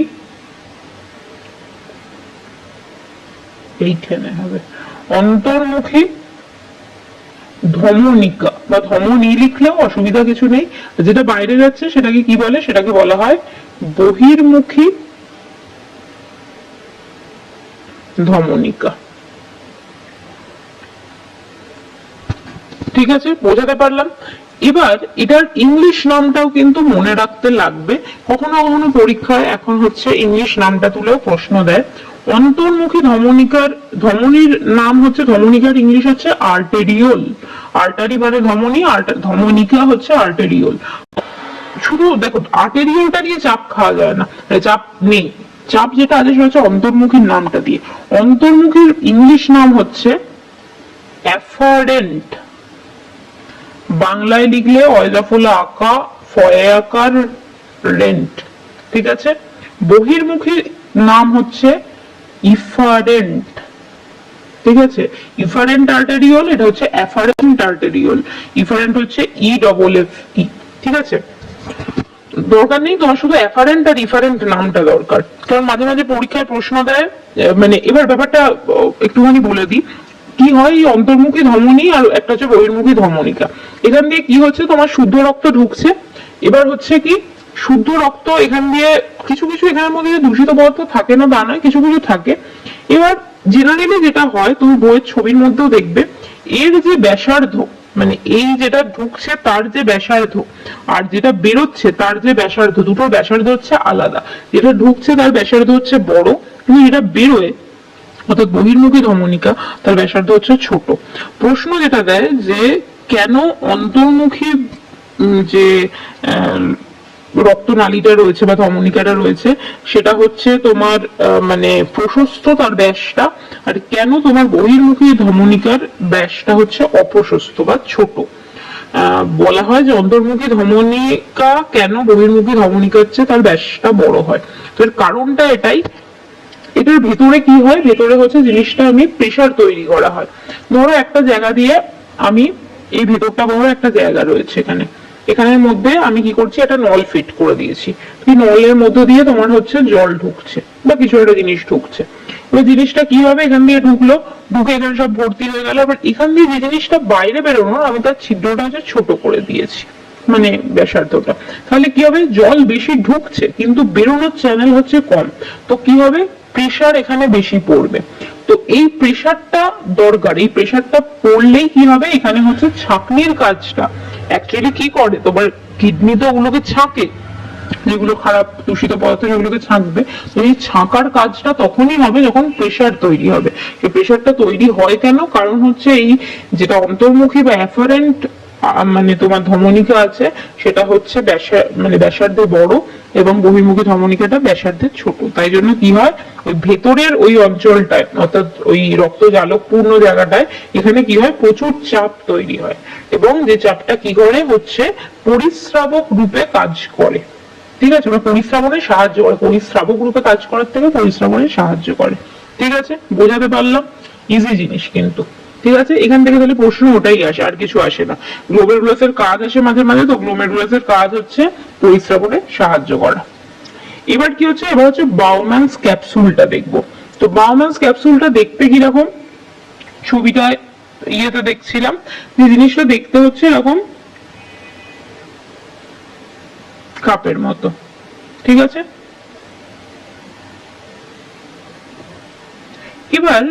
এইখানে হবে অন্তর্মুখী ধমনিকা, বা ধমনী লিখলেও অসুবিধা কিছু নেই। যেটা বাইরে যাচ্ছে সেটাকে কি বলে, সেটাকে বলা হয় বহির্মুখী ধমনিকা, ঠিক আছে, বোঝাতে পারলাম। এবার এটার ইংলিশ নামটাও কিন্তু মনে রাখতে লাগবে, কখনো কখনো পরীক্ষায় এখন হচ্ছে ইংলিশ নামটা তুলেও প্রশ্ন দেয়। অন্তর্মুখী ধমনিকার ধমনির নাম হচ্ছে, ধমনিকার ইংলিশ হচ্ছে আর্টেরিওল, আর্টারি মানে ধমনি, ধমনিকা হচ্ছে আর্টেরিওল। শুধু দেখো আর্টেরিওলটা দিয়ে চাপ খাওয়া যায় না, চাপ নেই, চাপ যেটা আছে সেটা হচ্ছে অন্তর্মুখীর নামটা দিয়ে। অন্তর্মুখীর ইংলিশ নাম হচ্ছে অ্যাফারেন্ট, বাংলায় লিখলে অয়দাফুলা আঁকা ফয়ে আকার রেন্ট, ঠিক আছে। বহির্মুখীর নাম হচ্ছে ইফারেন্ট, ঠিক আছে। ইফারেন্ট আর্টেরিওল, এটা হচ্ছে অ্যাফারেন্ট আর্টেরিওল, ইফারেন্ট হচ্ছে EFF, ঠিক আছে। দরকার নেই তোমার, শুধু অ্যাফারেন্ট আর ইফারেন্ট নামটা দরকার, কারণ মাঝে মাঝে পরীক্ষায় প্রশ্ন দেয়। মানে এবার ব্যাপারটা একটুখানি বলে দিই, কি হয়, এই অন্তর্মুখী ধমনী আর একটা হচ্ছে বহির্মুখী ধমনিকা, এখান দিয়ে কি হচ্ছে, তোমার শুদ্ধ রক্ত ঢুকছে। এবার হচ্ছে কি, শুদ্ধ রক্ত এখান দিয়ে কিছু কিছু এখানের মধ্যে দূষিত পদার্থ থাকে না তা নয়, কিছু কিছু থাকে। এবার জেনারেলি যেটা হয়, তুমি বইয়ের ছবির মধ্যেও দেখবে, এর যে ব্যাসার্ধ, মানে এই যেটা ঢুকছে তার যে ব্যাসার্ধ আর যেটা বেরোচ্ছে তার যে ব্যাসার্ধ, দুটোর ব্যাসার্ধ হচ্ছে আলাদা। যেটা ঢুকছে তার ব্যাসার্ধ হচ্ছে বড়, কিন্তু যেটা বেরোয় অর্থাৎ বহির্মুখী ধমনিকা তার ব্যাসার্ধ হচ্ছে ছোট। প্রশ্ন যেটা দেয় যে কেন অন্তর্মুখী যে রক্তনালীটা রয়েছে বা ধমনিকাটা রয়েছে সেটা হচ্ছে তোমার মানে প্রশস্ত তার ব্যাসটা, আর কেন তোমার বহির্মুখী ধমনিকার ব্যাসটা হচ্ছে অপ্রশস্ত বা ছোট। বলা হয় যে অন্তর্মুখী ধমনিকা কেন বহির্মুখী ধমনিকার চেয়ে তার ব্যাসটা বড় হয়, তো এর কারণটা এটাই। এটার ভেতরে কি হয়, ভেতরে হচ্ছে জিনিসটা আমি প্রেসার তৈরি করা হয়। ধরো একটা জায়গা দিয়ে আমি এই ভেতরটা বড় একটা জায়গা রয়েছে এখানে, এখানের মধ্যে আমি কি করছি, একটা নল ফিট করে দিয়েছি। এই নলের মধ্য দিয়ে তোমার হচ্ছে জল ঢুকছে বা কিছু একটা জিনিস ঢুকছে। এবার জিনিসটা কি হবে, এখান দিয়ে ঢুকলো, ঢুকে এখানে সব ভর্তি হয়ে গেল। এবার এখান দিয়ে যে জিনিসটা বাইরে বেরোনো, আমি তার ছিদ্রটা হচ্ছে ছোট করে দিয়েছি, মানে ব্যাসার্ধটা। তাহলে কি হবে, জল বেশি ঢুকছে কিন্তু বেরোনোর চ্যানেল হচ্ছে কম। তো কি হবে, প্রেসার এখানে বেশি পড়বে। তো এই প্রেসারটা দরকার, এই প্রেসারটা পড়লেই কি হবে, এখানে হচ্ছে ছাঁকনির কাজটা অ্যাকচুয়ালি কি করে, তোমার কিডনি তো ওগুলোকে ছাঁকে, যেগুলো খারাপ দূষিত পদার্থ সেগুলোকে ছাঁকবে। তো এই ছাঁকার কাজটা তখনই হবে যখন প্রেসার তৈরি হবে। এই প্রেসারটা তৈরি হয় কেন, কারণ হচ্ছে এই যেটা অন্তর্মুখী বা অ্যাফারেন্ট মানে তোমার ধমনিকা আছে, সেটা হচ্ছে মানে ব্যাসার্ধে বড় এবং বহির্মুখী ধমনিকাটা ব্যাসার্ধে ছোট। তাই জন্য কি হয়, ওই ভেতরের ওই অঞ্চলটায় অর্থাৎ ওই রক্তজালক পূর্ণ জায়গাটায় এখানে কি হয়, প্রচুর চাপ তৈরি হয় এবং যে চাপটা কি করে হচ্ছে পরিস্রাবক রূপে কাজ করে। ঠিক আছে, ওরা পরিশ্রাবণে সাহায্য করে, পরিশ্রাবক রূপে কাজ করার থেকে পরিশ্রাবণে সাহায্য করে। ঠিক আছে, বোঝাতে পারলাম, ইজি জিনিস কিন্তু। ঠিক আছে, এখান থেকে তাহলে প্রশ্ন ওটাই আসে, আর কিছু আসে না। গ্লোমেরুলাসের কাজ আসে মাঝে মাঝে, তো গ্লোমেরুলাসের কাজ হচ্ছে পরিশ্রাবণে সাহায্য করা। এবার কি হচ্ছে, এবার হচ্ছে বাউম্যানস ক্যাপসুলটা দেখবো। তো বাউম্যানস ক্যাপসুলটা দেখতে কিরকম, ছবিটায় ইয়েতে দেখছিলাম যে জিনিসটা দেখতে হচ্ছে এরকম কাপের মতো। ঠিক আছে, এবার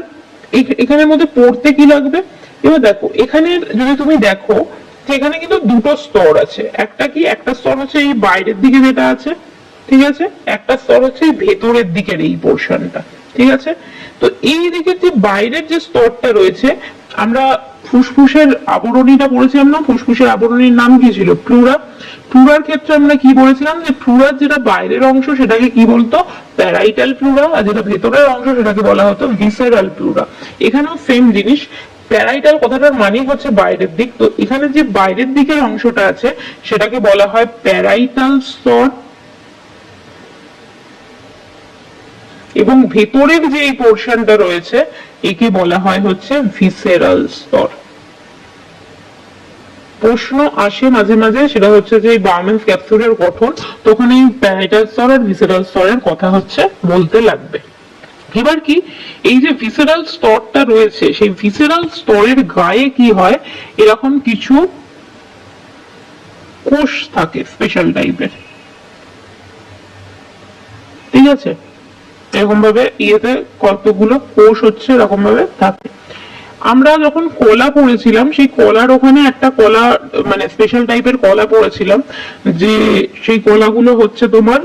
এখানের মধ্যে পড়তে কি লাগবে, এবার দেখো এখানে যদি তুমি দেখো যে এখানে কিন্তু দুটো স্তর আছে। একটা কি, একটা স্তর হচ্ছে এই বাইরের দিকে যেটা আছে, ঠিক আছে, একটা স্তর হচ্ছে এই ভেতরের দিকের এই পোর্শনটা। ঠিক আছে, তো এই দিকের যে বাইরের যে স্তরটা রয়েছে, আমরা ফুসফুসের আবরণীটা পড়েছিলাম না, ফুসফুসের আবরণীর নাম কি ছিল, প্লুরা। প্লুরার ক্ষেত্রে আমরা কি বলেছিলাম, যে প্লুরার যেটা বাইরের অংশ সেটাকে কি বলতো, প্যারাইটাল প্লুরা, আর যেটা ভেতরের অংশ সেটাকে বলা হতো ভিসেরাল প্লুরা। এখানেও সেম জিনিস, প্যারাইটাল কথাটার মানে হচ্ছে বাইরের দিক। তো এখানে যে বাইরের দিকের অংশটা আছে সেটাকে বলা হয় প্যারাইটাল স্তর, এবং ভেতরের যে এই পোর্শনটা রয়েছে একে বলা হয় হচ্ছে ভিসেরাল স্তর। প্রশ্ন আসে মাঝে মাঝে, সেটা হচ্ছে যে বাউম্যানস ক্যাপসুলের গঠন, তখন এই প্যারাইটাল স্তর আর ভিসেরাল স্তরের কথা হচ্ছে বলতে লাগবে। এবার কি, এই যে ভিসেরাল স্তরটা রয়েছে, সেই ভিসেরাল স্তরের গায়ে কি হয়, এরকম কিছু কোষ থাকে স্পেশাল টাইপের। ঠিক আছে, এরকম ভাবে ইয়েতে কতগুলো কোষ হচ্ছে এরকম ভাবে থাকে। আমরা যখন কলা পড়েছিলাম, সেই কলার ওখানে একটা কলা মানে স্পেশাল টাইপের কলা পড়েছিলাম, যে সেই কলাগুলো হচ্ছে তোমার,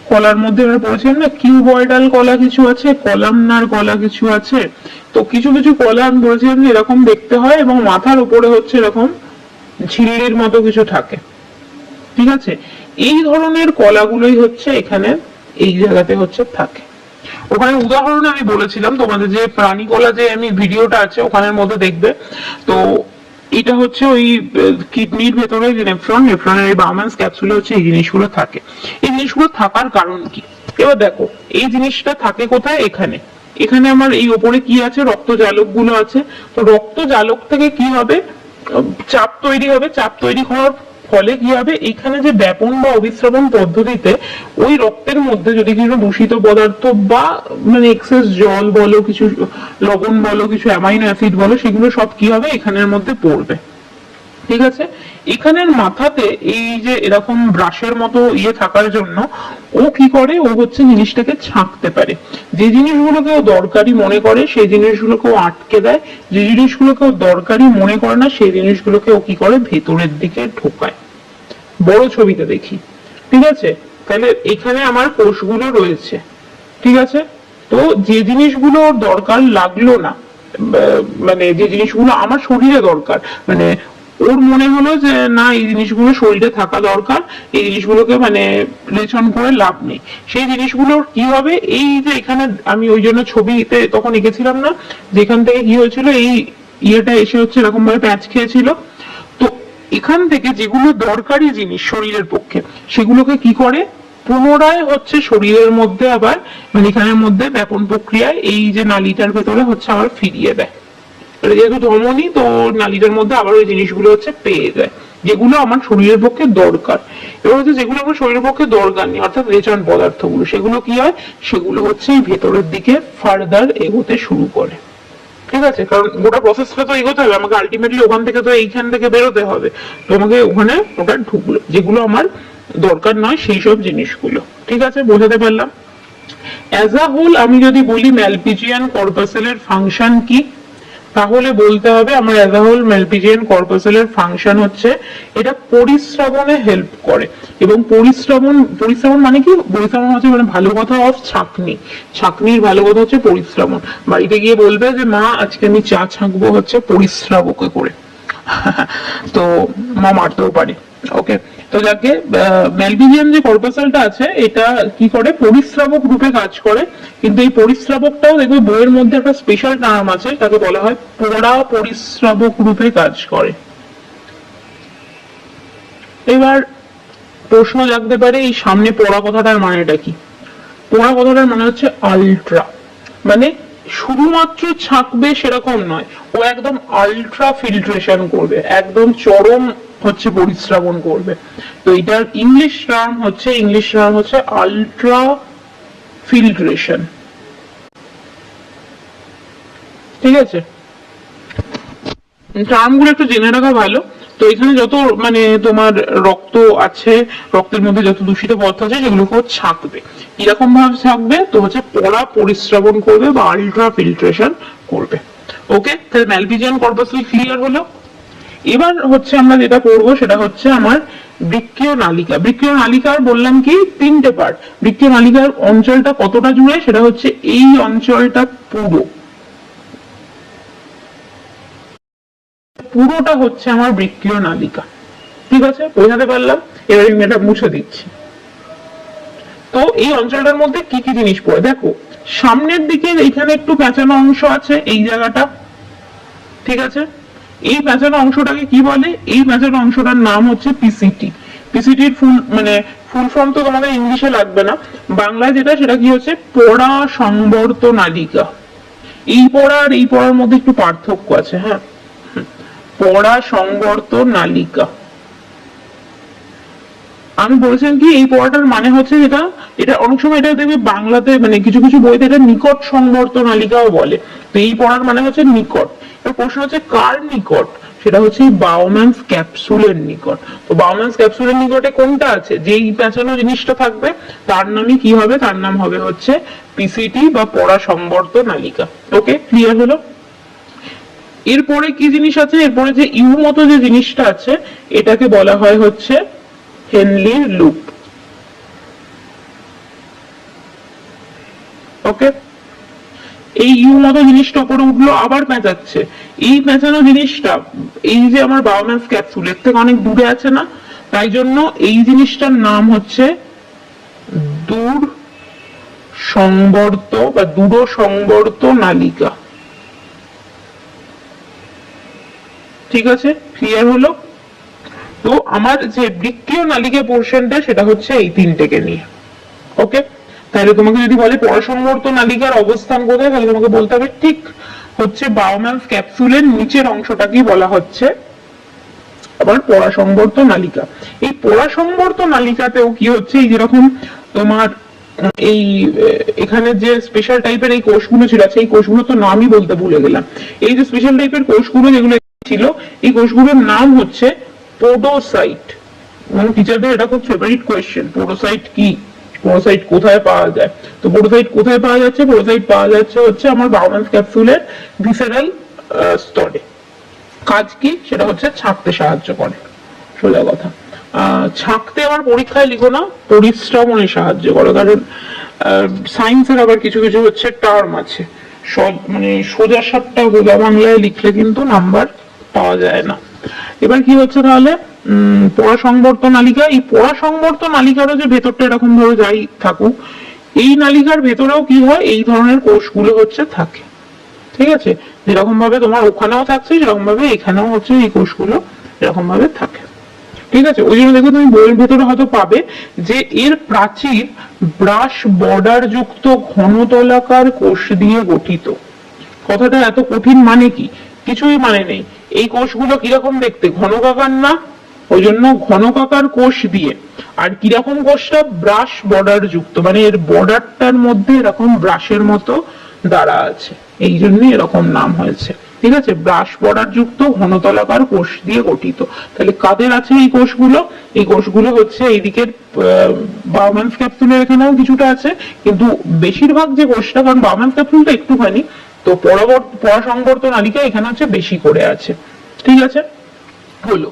কলার মধ্যে আমরা পড়েছিলাম না, কিউবয়েডাল কলা কিছু আছে, কলামনার কলা কিছু আছে। তো কিছু কিছু কলা আমি বলেছিলাম যে এরকম দেখতে হয় এবং মাথার উপরে হচ্ছে এরকম ঝিল্লির মতো কিছু থাকে। ঠিক আছে, এই ধরনের কলাগুলোই হচ্ছে এখানে এই জায়গাতে হচ্ছে থাকে। ওখানে উদাহরণ আমি বলেছিলাম তোমাদের, যে প্রাণী কলা যে আমি ভিডিওটা আছে ওখানের মধ্যে দেখবে। তো এটা হচ্ছে ওই কিডনির ভেতরে যে নেফ্রন, নেফ্রনের এই বাউম্যানস ক্যাপসুলে হচ্ছে এই জিনিসগুলো থাকে। এই জিনিসগুলো থাকার কারণ কি, এবার দেখো এই জিনিসটা থাকে কোথায়, এখানে। এখানে আমার এই ওপরে কি আছে, রক্ত জালক গুলো আছে। তো রক্ত জালক থেকে কি হবে, চাপ তৈরি হবে। চাপ তৈরি হওয়ার ফলে কি হবে, এখানে যে ব্যাপন বা অভিস্রাবণ পদ্ধতিতে ওই রক্তের মধ্যে যদি কিছু দূষিত পদার্থ বা মানে এক্সেস জল বলো, কিছু লবণ বলো, কিছু অ্যামাইনো অ্যাসিড বলো, সেগুলো সব কি হবে এখানের মধ্যে পড়বে। ঠিক আছে, এখানের মাথাতে এই যে এরকম ব্রাশের মতো ইয়ে থাকার জন্য ও কি করে, ও হচ্ছে জিনিসটাকে ছাঁকতে পারে। যে জিনিসগুলোকে ও দরকারি মনে করে সেই জিনিসগুলোকে ও আটকে দেয়, যে জিনিসগুলোকে ও দরকারি মনে করে না সেই জিনিসগুলোকে ও কি করে ভেতরের দিকে ঢোকায়। বড় ছবিতে দেখি। ঠিক আছে, তাহলে এখানে আমার কোষগুলো রয়েছে। ঠিক আছে, তো যে জিনিসগুলো ওর দরকার লাগলো না, মানে যে জিনিসগুলো আমার শরীরে দরকার, মানে ওর মনে হলো যে না এই জিনিসগুলো শরীরে থাকা দরকার, এই জিনিসগুলোকে মানে লেচন করে লাভ নেই, সেই জিনিসগুলোর কি হবে, এই যে এখানে আমি ওই জন্য ছবিতে তখন এঁকেছিলাম না, যেখান থেকে কি হয়েছিল, এই ইয়েটা এসে হচ্ছে এরকম ভাবে প্যাচ খেয়েছিল। তো এখান থেকে যেগুলো দরকারি জিনিস শরীরের পক্ষে সেগুলোকে কি করে, পুনরায় হচ্ছে শরীরের মধ্যে আবার মানে এখানের মধ্যে ব্যাপন প্রক্রিয়ায় এই যে নালীটার ভেতরে হচ্ছে আবার ফিরিয়ে দেয়। যেহেতু ধমনী, তো নালীটার মধ্যে আবার ওই জিনিসগুলো হচ্ছে পেয়ে যায় যেগুলো আমার শরীরের পক্ষে দরকার। এবার হচ্ছে যেগুলো আমার শরীরের পক্ষে দরকার নেই অর্থাৎ রেচন পদার্থগুলো, সেগুলো কি হয়, সেগুলো হচ্ছে এই ভেতরের দিকে ফার্দার এগোতে শুরু করে। ঠিক আছে, কারণ গোটা প্রসেসটা তো এগোতে হবে, আমাকে আলটিমেটলি ওখান থেকে তো এইখান থেকে বেরোতে হবে, তোমাকে ওখানে ওটা ঢুকলো যেগুলো আমার দরকার নয় সেই সব জিনিসগুলো। ঠিক আছে, বোঝাতে পারলাম? অ্যাজ আ হোল আমি যদি বলি ম্যালপিজিয়ান কর্পাসেলের ফাংশন কি, তাহলে বলতে হবে আমার অ্যাজ আ হোল ম্যালপিজিয়ান কর্পাসেলের ফাংশন হচ্ছে এটা পরিশ্রবণে হেল্প করে। এবং পরিশ্রবণ মানে কি, পরিশ্রবণ হচ্ছে মানে ভালো কথা অফ ছাঁকনি, ছাঁকনির ভালো কথা হচ্ছে পরিশ্রবণ। বাড়িতে গিয়ে বলবে যে মা আজকে আমি চা ছাঁকবো হচ্ছে পরিশ্রাবকে করে তো মা মারতেও পারে। ওকে, তো যাকে ম্যালপিজিয়ান যে কর্পাসেলটা আছে এটা কি করে, পরিশ্রাবক রূপে কাজ করে। কিন্তু এই পরিশ্রাবকটাও দেখবে বইয়ের মধ্যে একটা স্পেশাল টার্ম আছে, তাকে বলা হয় পরা পরিশ্রাবক রূপে কাজ করে। এবার প্রশ্ন জাগতে পারে এই সামনে পড়া কথাটার মানেটা কি। পড়া কথাটার মানে হচ্ছে আলট্রা, মানে শুধুমাত্র ছাঁকবে সেরকম নয়, ও একদম আলট্রা ফিল্ট্রেশন করবে, একদম চরম হচ্ছে পরিশ্রাবণ করবে। তো এটার ইংলিশ টার্ম হচ্ছে আলট্রা ফিল্ট্রেশন। ঠিক আছে, টার্মগুলো একটু জেনে রাখা ভালো। তো এখানে যত মানে তোমার রক্ত আছে, রক্তের মধ্যে যত দূষিত পদার্থ আছে সেগুলোকে ছাঁকবে। কিরকম ভাবে ছাঁকবে, তো হচ্ছে পড়া পরিশ্রবণ করবে বা আলট্রা ফিল্ট্রেশন করবে। ওকে, তাহলে ম্যালপিজিয়ান কর্পাসেল ক্লিয়ার হলো। এবার হচ্ছে আমরা যেটা পড়বো সেটা হচ্ছে আমার বৃক্কীয় নালিকা। বৃক্কীয় নালিকার বললাম কি তিনটে পার্ট। বৃক্কীয় নালিকার অঞ্চলটা কতটা জুড়ে, সেটা হচ্ছে এই অঞ্চলটা পুরোটা হচ্ছে আমার বৃক্কীয় নালিকা। ঠিক আছে, বোঝাতে পারলাম? এবার আমি এটা মুছে দিচ্ছি। তো এই অঞ্চলটার মধ্যে কি কি জিনিস পড়ে দেখো, সামনের দিকে এখানে একটু পেঁচানো অংশ আছে এই জায়গাটা। ঠিক আছে, এই পেঁচানো অংশটাকে কি বলে, এই পেঁচানো অংশটার নাম হচ্ছে পিসিটি। পিসিটির ফুল ফর্ম তো তোমাদের ইংলিশে লাগবে না, বাংলায় যেটা সেটা কি হচ্ছে পড়া সংবর্ত নালিকা। এই পড়া আর এই পড়ার মধ্যে একটু পার্থক্য আছে। হ্যাঁ, পড়া সংবর্ত নালিকা আমি বলছেন কি এই পড়াটার মানে হচ্ছে যেটা, এটা অনেক সময় এটা দেখবে বাংলাতে মানে কিছু কিছু বইতে এটা নিকট সংবর্ত নালিকাও বলে। তো এই পড়ার মানে হচ্ছে নিকট। এবার প্রশ্ন হচ্ছে কার নিকট, সেটা হচ্ছে বাউম্যানস ক্যাপসুলের নিকট। তো বাউম্যানস ক্যাপসুলের নিকটে কোনটা আছে, যেই পেঁচানো জিনিসটা থাকবে তার নামই কি হবে, তার নাম হবে হচ্ছে পিসিটি বা পড়া সংবর্ত নালিকা। ওকে, ক্লিয়ার হলো? এরপরে কি জিনিস আছে, এরপরে যে ইউ মতো যে জিনিসটা আছে এটাকে বলা হয় হচ্ছে হেনলির লুপ। ওকে, এই ইউ মতো জিনিসটা উপরে উঠলো আবার পেঁচাচ্ছে। এই পেঁচানো জিনিসটা এই যে আমার বায়োম্যাস ক্যাপসুল এর থেকে অনেক দূরে আছে না, তাই জন্য এই জিনিসটার নাম হচ্ছে দূর সংবর্ত বা দূর সংবর্ত নালিকা। ঠিক আছে, ক্লিয়ার হলো? তো আমার যে বৃক্কীয় নালিকা পোর্শনটা সেটা হচ্ছে এই তিনটেকে নিয়ে। ওকে, তাহলে তোমাকে যদি বলে পরাসংবর্ত নালিকার অবস্থান কোথায়, তাহলে তোমাকে বলতে হবে ঠিক হচ্ছে বায়োম্যাস ক্যাপসুলের নিচের অংশটাকেই বলা হচ্ছে আবার পরাসংবর্ত নালিকা। এই পরাসংবর্ত নালিকাতেও কি হচ্ছে, এই যেরকম তোমার এই এখানে যে স্পেশাল টাইপের এই কোষগুলো ছিল, আচ্ছা এই কোষগুলো তো নামই বলতে ভুলে গেলাম। এই যে স্পেশাল টাইপের কোষগুলো যেগুলো ছিল, এই কোষগুলোর নাম হচ্ছে পোডোসাইট। মানে টিচারদের এটা খুব ফেভারিট কোয়েশ্চেন, পোডোসাইট কি, পোডোসাইট কোথায় পাওয়া যায়। তো পোডোসাইট কোথায় পাওয়া যাচ্ছে, পোডোসাইট পাওয়া যাচ্ছে হচ্ছে আমার বায়োম্যাস ক্যাপসুলের ভিসেরাল স্তরে। কাজ কি, সেটা হচ্ছে ছাঁকতে সাহায্য করে, সোজা কথা। ছাঁকতে আমার পরীক্ষায় লিখো না, পরিশ্রমণে সাহায্য করো, কারণ সায়েন্সের আবার কিছু কিছু হচ্ছে টার্ম আছে, সব মানে সোজা সাপটা গোজা বাংলায় লিখলে কিন্তু নাম্বার পাওয়া যায় না। এবার কি হচ্ছে তাহলে পড়া সংবর্ত নালিকা, এই পড়া সংবর্ত নালিকারও যে ভেতরটা এরকম ভাবে যাই থাকুক, এই নালিকার ভেতরেও কি হয়, এই ধরনের কোষগুলো হচ্ছে থাকে। ঠিক আছে, যেরকম ভাবে তোমার ওখানেও থাকছে সেরকম ভাবে এখানেও হচ্ছে এই কোষগুলো এরকম ভাবে থাকে। ঠিক আছে, ওই জন্য দেখো তুমি বইয়ের ভেতরে হয়তো পাবে যে এর প্রাচীর ব্রাশ বর্ডার যুক্ত ঘনতলাকার কোষ দিয়ে গঠিত। কথাটা এত কঠিন মানে কি? কিছুই মানে নেই। এই কোষগুলো কিরকম দেখতে? ঘনকাকার না? ওই জন্য ঘনকাকার কোষ দিয়ে। আর কিরকম কোষটা? ব্রাশ বর্ডার যুক্ত, মানে এর বর্ডারটার মধ্যে এরকম ব্রাশের মতো দ্বারা আছে, এই জন্যই এরকম নাম হয়েছে। ঠিক আছে, ব্রাশ বর্ডার যুক্ত ঘনতলাকার কোষ দিয়ে গঠিত। তাহলে কাদের আছে এই কোষগুলো? এই কোষগুলো হচ্ছে এইদিকের বাউম্যানস ক্যাপসুলের এখানেও কিছুটা আছে, কিন্তু বেশিরভাগ যে কোষটা, কারণ বাউম্যানস ক্যাপসুলটা একটুখানি, তো পরাসংবর্ত নালিকা এখানে হচ্ছে বেশি করে আছে। ঠিক আছে, হলো।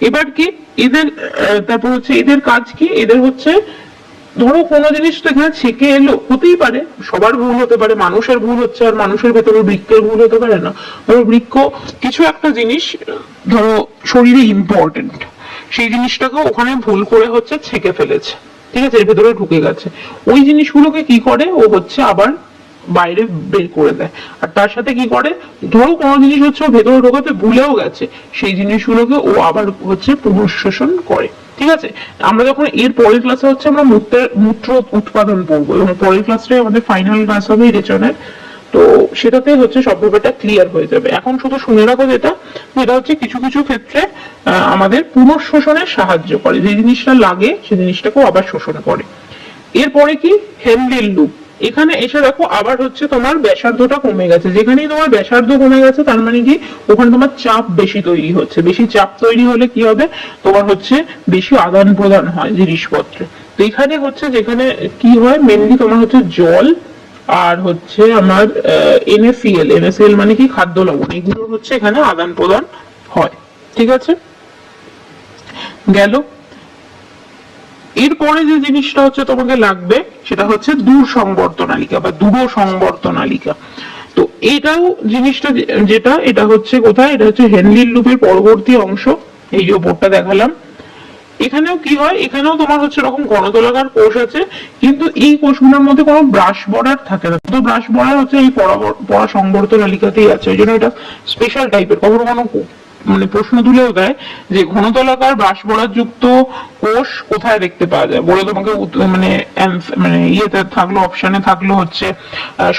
এবার কি এদের তারপর হচ্ছে এদের কাজ কি? এদের হচ্ছে ধরো কোনো জিনিস তো এখানে ছেকে এলো, হতেই পারে, সবার ভুল হতে পারে, মানুষের ভুল হচ্ছে, আর মানুষের ভেতরে বৃক্কের ভুল হতে পারে না? ধরো বৃক্ক কিছু একটা জিনিস ধরো শরীরে ইম্পর্টেন্ট, সেই জিনিসটাকে ওখানে ভুল করে হচ্ছে ছেকে ফেলেছে, ঠিক আছে, এর ভেতরে ঢুকে গেছে। ওই জিনিসগুলোকে কি করে ও হচ্ছে আবার বাইরে বের করে দেয়। আর তার সাথে কি করে, ধরো কোনো জিনিস হচ্ছে ও ভেতরে ঢোকাতে ভুলেও গেছে, সেই জিনিসগুলোকে ও আবার হচ্ছে পুনঃশোষণ করে। ঠিক আছে, আমরা যখন এর পরের ক্লাসে হচ্ছে আমরা মূত্র উৎপাদন পড়বো, এবং পরের ক্লাসটাই আমাদের ফাইনাল ক্লাস হবে রেচনের, তো সেটাতে হচ্ছে সব ব্যাপারটা ক্লিয়ার হয়ে যাবে। এখন শুধু শুনে রাখো যেটা হচ্ছে কিছু কিছু ক্ষেত্রে আমাদের পুনঃশোষণে সাহায্য করে, যে জিনিসটা লাগে সেই জিনিসটাকেও আবার শোষণ করে। এরপরে কি? হেনলির লুপ। এখানে এসে দেখো আবার হচ্ছে তোমার ব্যাসার্ধটা কমে গেছে। যেখানেই তোমার ব্যাসার্ধ কমে গেছে তার মানে কি ওখানে তোমার চাপ বেশি তৈরি হচ্ছে। বেশি চাপ তৈরি হলে কি হবে, তোমার হচ্ছে বেশি আদান প্রদান হয় জিনিসপত্রে। তো এখানে হচ্ছে যেখানে কি হয় মেনলি তোমার হচ্ছে জল আর হচ্ছে আমার NaCl মানে কি খাদ্য লবণ, এগুলো হচ্ছে এখানে আদান প্রদান হয়। ঠিক আছে, গেল। এরপরে যে জিনিসটা হচ্ছে তোমাকে লাগবে সেটা হচ্ছে দূর সংবর্ত নালিকা বা দূর সংবর্ত নালিকা। তো এটাও জিনিসটা যেটা এটা হচ্ছে কোথায়, এটা হচ্ছে হেনলির লুপের পরবর্তী অংশ, এই যে ওপরটা দেখালাম। এখানেও কি হয়, এখানেও তোমার হচ্ছে এরকম ঘনতলাকার কোষ আছে, কিন্তু এই কোষগুলোর মধ্যে কোনো ব্রাশ বর্ডার থাকে না। তো ব্রাশ বর্ডার হচ্ছে এই পরাসংবর্ত নালিকাতেই আছে, ওই জন্য এটা স্পেশাল টাইপের। কখনো কোনো মানে প্রশ্ন তুলেও দেয় যে ঘনতলাকার ব্রাশ বর্ডার যুক্ত কোষ কোথায় দেখতে পাওয়া যায়, বলে তোমাকে মানে মানে ইয়েতে থাকলো, অপশনে থাকলো হচ্ছে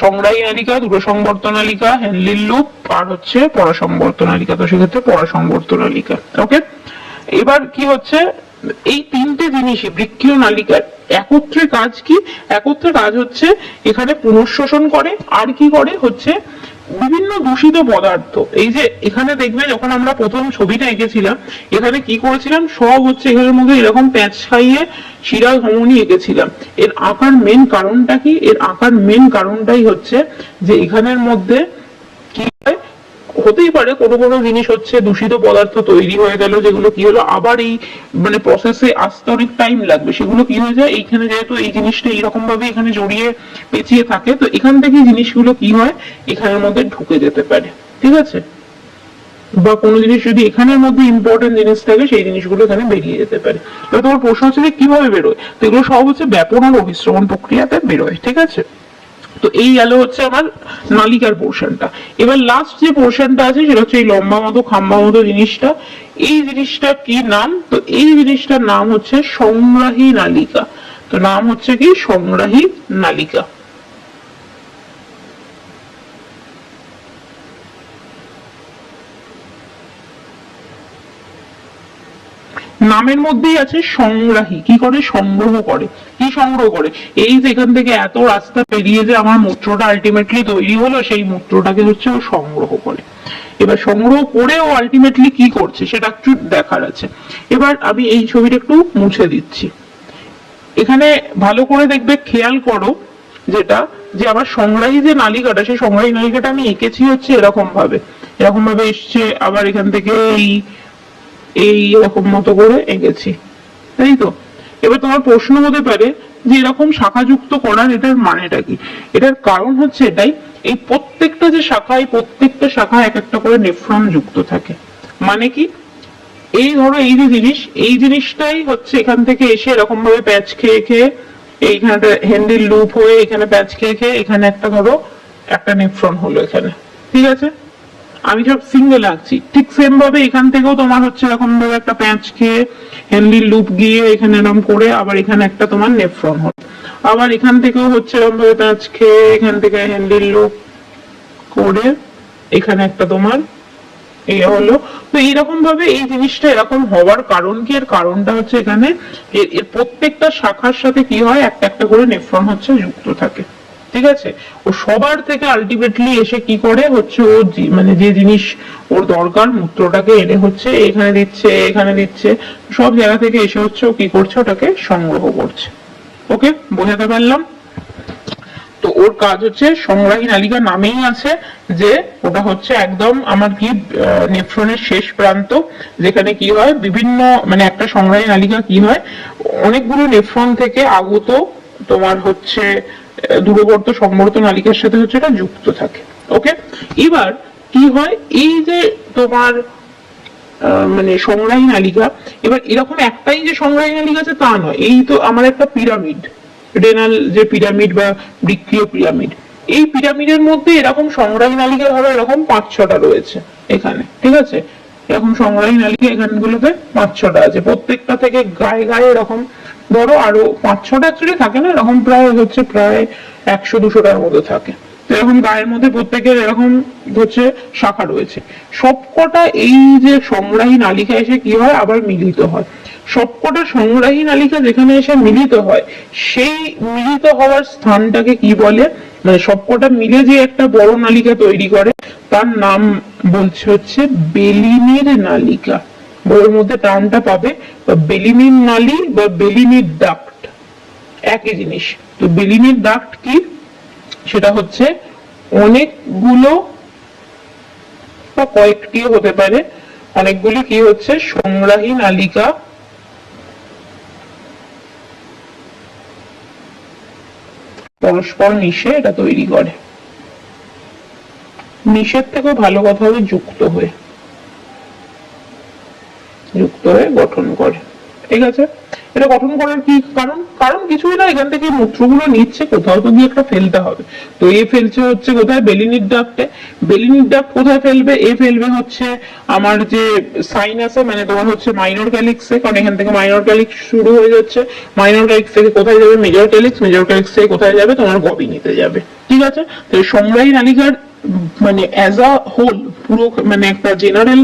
সংগ্রাহী নালিকা, দূরসংবর্ত নালিকা, হেনলির লুপ আর হচ্ছে পরাসংবর্ত নালিকা। তো সেক্ষেত্রে পরাসংবর্ত নালিকা। ওকে, এবার কি হচ্ছে, এই তিনটে জিনিসই বৃক্কীয় নালিকার একত্রে কাজ কি? একত্রে কাজ হচ্ছে এখানে পুনঃশোষণ করে, আর কি করে হচ্ছে বিভিন্ন দূষিত পদার্থ। এই যে এখানে দেখবে যখন আমরা প্রথম ছবিটা এঁকেছিলাম, এখানে কি করেছিলাম, সব হচ্ছে এখানের মধ্যে এরকম প্যাঁচ খাইয়ে শিরা ধমনী এঁকেছিলাম। এর আঁকার মেন কারণটা কি? এর আঁকার মেন কারণটাই হচ্ছে যে এখানের মধ্যে কি হয়, হতেই পারে কোনো কোনো জিনিস হচ্ছে দূষিত পদার্থ তৈরি হয়ে গেল, যেগুলো কি হলো আবার এই মানে প্রসেসে আসতে অনেক টাইম লাগবে, সেগুলো কি হয়ে যায় এইখানে, যেহেতু এই জিনিসটা এইরকম ভাবে এখানে জড়িয়ে পেঁচিয়ে থাকে, তো এখান থেকে জিনিসগুলো কি হয় এখানের মধ্যে ঢুকে যেতে পারে। ঠিক আছে, বা কোনো জিনিস যদি এখানের মধ্যে ইম্পর্টেন্ট জিনিস থাকে সেই জিনিসগুলো এখানে বেরিয়ে যেতে পারে। এবার তোমার প্রশ্ন হচ্ছে যে কিভাবে বেরোয়, তো এগুলো সব হচ্ছে ব্যাপন আর অভিস্রবণ প্রক্রিয়াতে বেরোয়। ঠিক আছে, তো এই গেল হচ্ছে আমার নালিকার পোর্শনটা। এবার লাস্ট যে পোর্শনটা আছে সেটা হচ্ছে এই লম্বা মতো খাম্বা মতো জিনিসটা। এই জিনিসটা কি নাম? তো এই জিনিসটার নাম হচ্ছে সংগ্রাহী নালিকা। তো নাম হচ্ছে কি সংগ্রাহী নালিকা। নামের মধ্যেই আছে সংগ্রাহী। কি করে? সংগ্রহ করে। কি সংগ্রহ করে? এই যে এখান থেকে এত রাস্তা পেরিয়ে যে আমার মূত্রটা আলটিমেটলি তৈরি হলো, সেই মূত্রটাকে হচ্ছে ও সংগ্রহ করে। এবার সংগ্রহ করে ও আলটিমেটলি কি করছে সেটা একটু দেখার আছে। এবার আমি এই ছবিটা একটু মুছে দিচ্ছি। এখানে ভালো করে দেখবে, খেয়াল করো যেটা, যে আমার সংগ্রাহী যে নালিকাটা, সেই সংগ্রাহী নালিকাটা আমি এঁকেছি হচ্ছে এরকম ভাবে, এরকম ভাবে এসছে, আবার এখান থেকে এই এরকম মতো করে এঁকেছি, তাই তো? এবার তোমার প্রশ্ন হতে পারে যে এরকম শাখাযুক্ত করার এটার মানেটা কি? এটার কারণ হচ্ছে এটাই, এই প্রত্যেকটা যে শাখা, এই প্রত্যেকটা শাখা এক একটা করে নেফ্রন যুক্ত থাকে। মানে কি, এই ধরো এই যে জিনিস, এই জিনিসটাই হচ্ছে এখান থেকে এসে এরকম ভাবে প্যাচ খেয়ে খেয়ে এইখানটা হেনরির লুপ হয়ে এখানে প্যাচ খেয়ে খেয়ে এখানে একটা ধরো একটা নেফ্রন হলো এখানে। ঠিক আছে, আমি সব সিঙ্গেল আঁকছি, ঠিক সেম ভাবে এখান থেকেও তোমার হচ্ছে এরকম ভাবে একটা প্যাঁচ খেয়ে হেনলির লুপ গিয়ে এখানে এরকম করে আবার এখানে একটা তোমার নেফ্রন হলো, আবার এখান থেকেও হচ্ছে এরকম ভাবে প্যাঁচ খেয়ে এখান থেকে হেনলির লুপ করে এখানে একটা তোমার এই হলো। তো এইরকম ভাবে এই জিনিসটা এরকম হওয়ার কারণ কি, এর কারণটা হচ্ছে এখানে এর প্রত্যেকটা শাখার সাথে কি হয়, একটা একটা করে নেফ্রন হচ্ছে যুক্ত থাকে, ঠিক আছে। ও সবার থেকে আলটিমেটলি এসে কি করে হচ্ছে ও মানে যে জিনিস ওর দরকার মূত্রটাকে এনে হচ্ছে এখানে দিচ্ছে, এখানে দিচ্ছে, সব জায়গা থেকে এসে হচ্ছে ও কি করছে, ওটাকে সংগ্রহ করছে। ওকে, বোঝাতে পারলাম? তো ওর কাজ হচ্ছে সংগ্রাহী নালিকা নামেই আছে যে ওটা হচ্ছে একদম আমার কি নেফ্রনের শেষ প্রান্ত, যেখানে কি হয় বিভিন্ন মানে একটা সংগ্রাহী নালিকা কি হয় অনেকগুলো নেফ্রন থেকে আগত তোমার হচ্ছে দূরবর্ত সংবর্ত নালিকার সাথে হচ্ছে এটা যুক্ত থাকে। ওকে, এবার কি হয় এই যে তোমার মানে সংগ্রাহী নালিকা, এবার এরকম একটাই যে সংগ্রাহী নালিকা আছে তা নয়, এই তো আমার একটা পিরামিড, রেনাল যে পিরামিড বা বৃক্কীয় পিরামিড, এই পিরামিডের মধ্যে এরকম সংগ্রাহী নালিকা ধরো এরকম 5-6টা রয়েছে এখানে, ঠিক আছে। এরকম সংগ্রাহী নালিকা এখানগুলোতে 5-6টা আছে, প্রত্যেকটা থেকে গায়ে গায়ে এরকম ধরো আরো 5-6টা অ্যাকচুয়ালি থাকে না, এরকম প্রায় হচ্ছে প্রায় 100-200টার মতো থাকে। এরকম গায়ের মধ্যে প্রত্যেকের এরকম হচ্ছে শাখা রয়েছে, সবকটা এই যে সংগ্রাহী নালিকা এসে কি হয় আবার মিলিত হয়। সবকটা সংগ্রাহী নালিকা যেখানে এসে মিলিত হয় সেই মিলিত হওয়ার স্থানটাকে কি বলে, মানে সবকটা মিলে যে একটা বড় নালিকা তৈরি করে তার নাম বলছে হচ্ছে বেলিনির নালিকা। বইয়ের মধ্যে টার্মটা পাবে বেলিনির নালী বা বেলিনির ডাক্ট, একই জিনিস। তো বেলিনির ডাক্ট কি, সেটা হচ্ছে অনেকগুলো বা কয়েকটিও হতে পারে, অনেকগুলি কি হচ্ছে সংগ্রাহী নালিকা পরস্পর মিশে এটা তৈরি করে। নিষেধ থেকেও ভালো কথা হবে যুক্ত হয়ে গঠন করে, ঠিক আছে। এটা গঠন করার কি কারণ, কারণ কিছুই না, এখান থেকে মূত্রগুলো নিচ্ছে কোথাও তো গিয়ে একটা ফেলতে হবে, তো এ ফেলছে হচ্ছে কোথায়, বেলিনির ডাক্টে। বেলিনির ডাক্ট কোথায় ফেলবে, এ ফেলবে হচ্ছে আমার যে সাইন আছে মানে তোমার হচ্ছে মাইনর ক্যালিক্সে, কারণ এখান থেকে মাইনর ক্যালিক্স শুরু হয়ে যাচ্ছে, মাইনর ক্যালিক্স থেকে কোথায় যাবে মেজর ক্যালিক্স, মেজর ক্যালিক্স থেকে কোথায় যাবে তোমার গবিনিতে যাবে, ঠিক আছে। তো সংগ্রাহী নালিকার মানে অ্যাজ আ হোল পুরো মানে একটা জেনারেল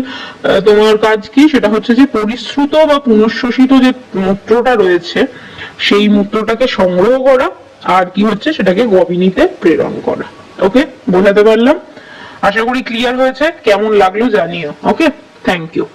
তোমার কাজ কি, সেটা হচ্ছে যে পরিশ্রুত বা পুনঃশোষিত যে মূত্রটা রয়েছে সেই মূত্রটাকে সংগ্রহ করা আর কি হচ্ছে সেটাকে গবিনীতে প্রেরণ করা। ওকে, বোঝাতে পারলাম? আশা করি ক্লিয়ার হয়েছে, কেমন লাগলো জানিও। ওকে, থ্যাংক ইউ।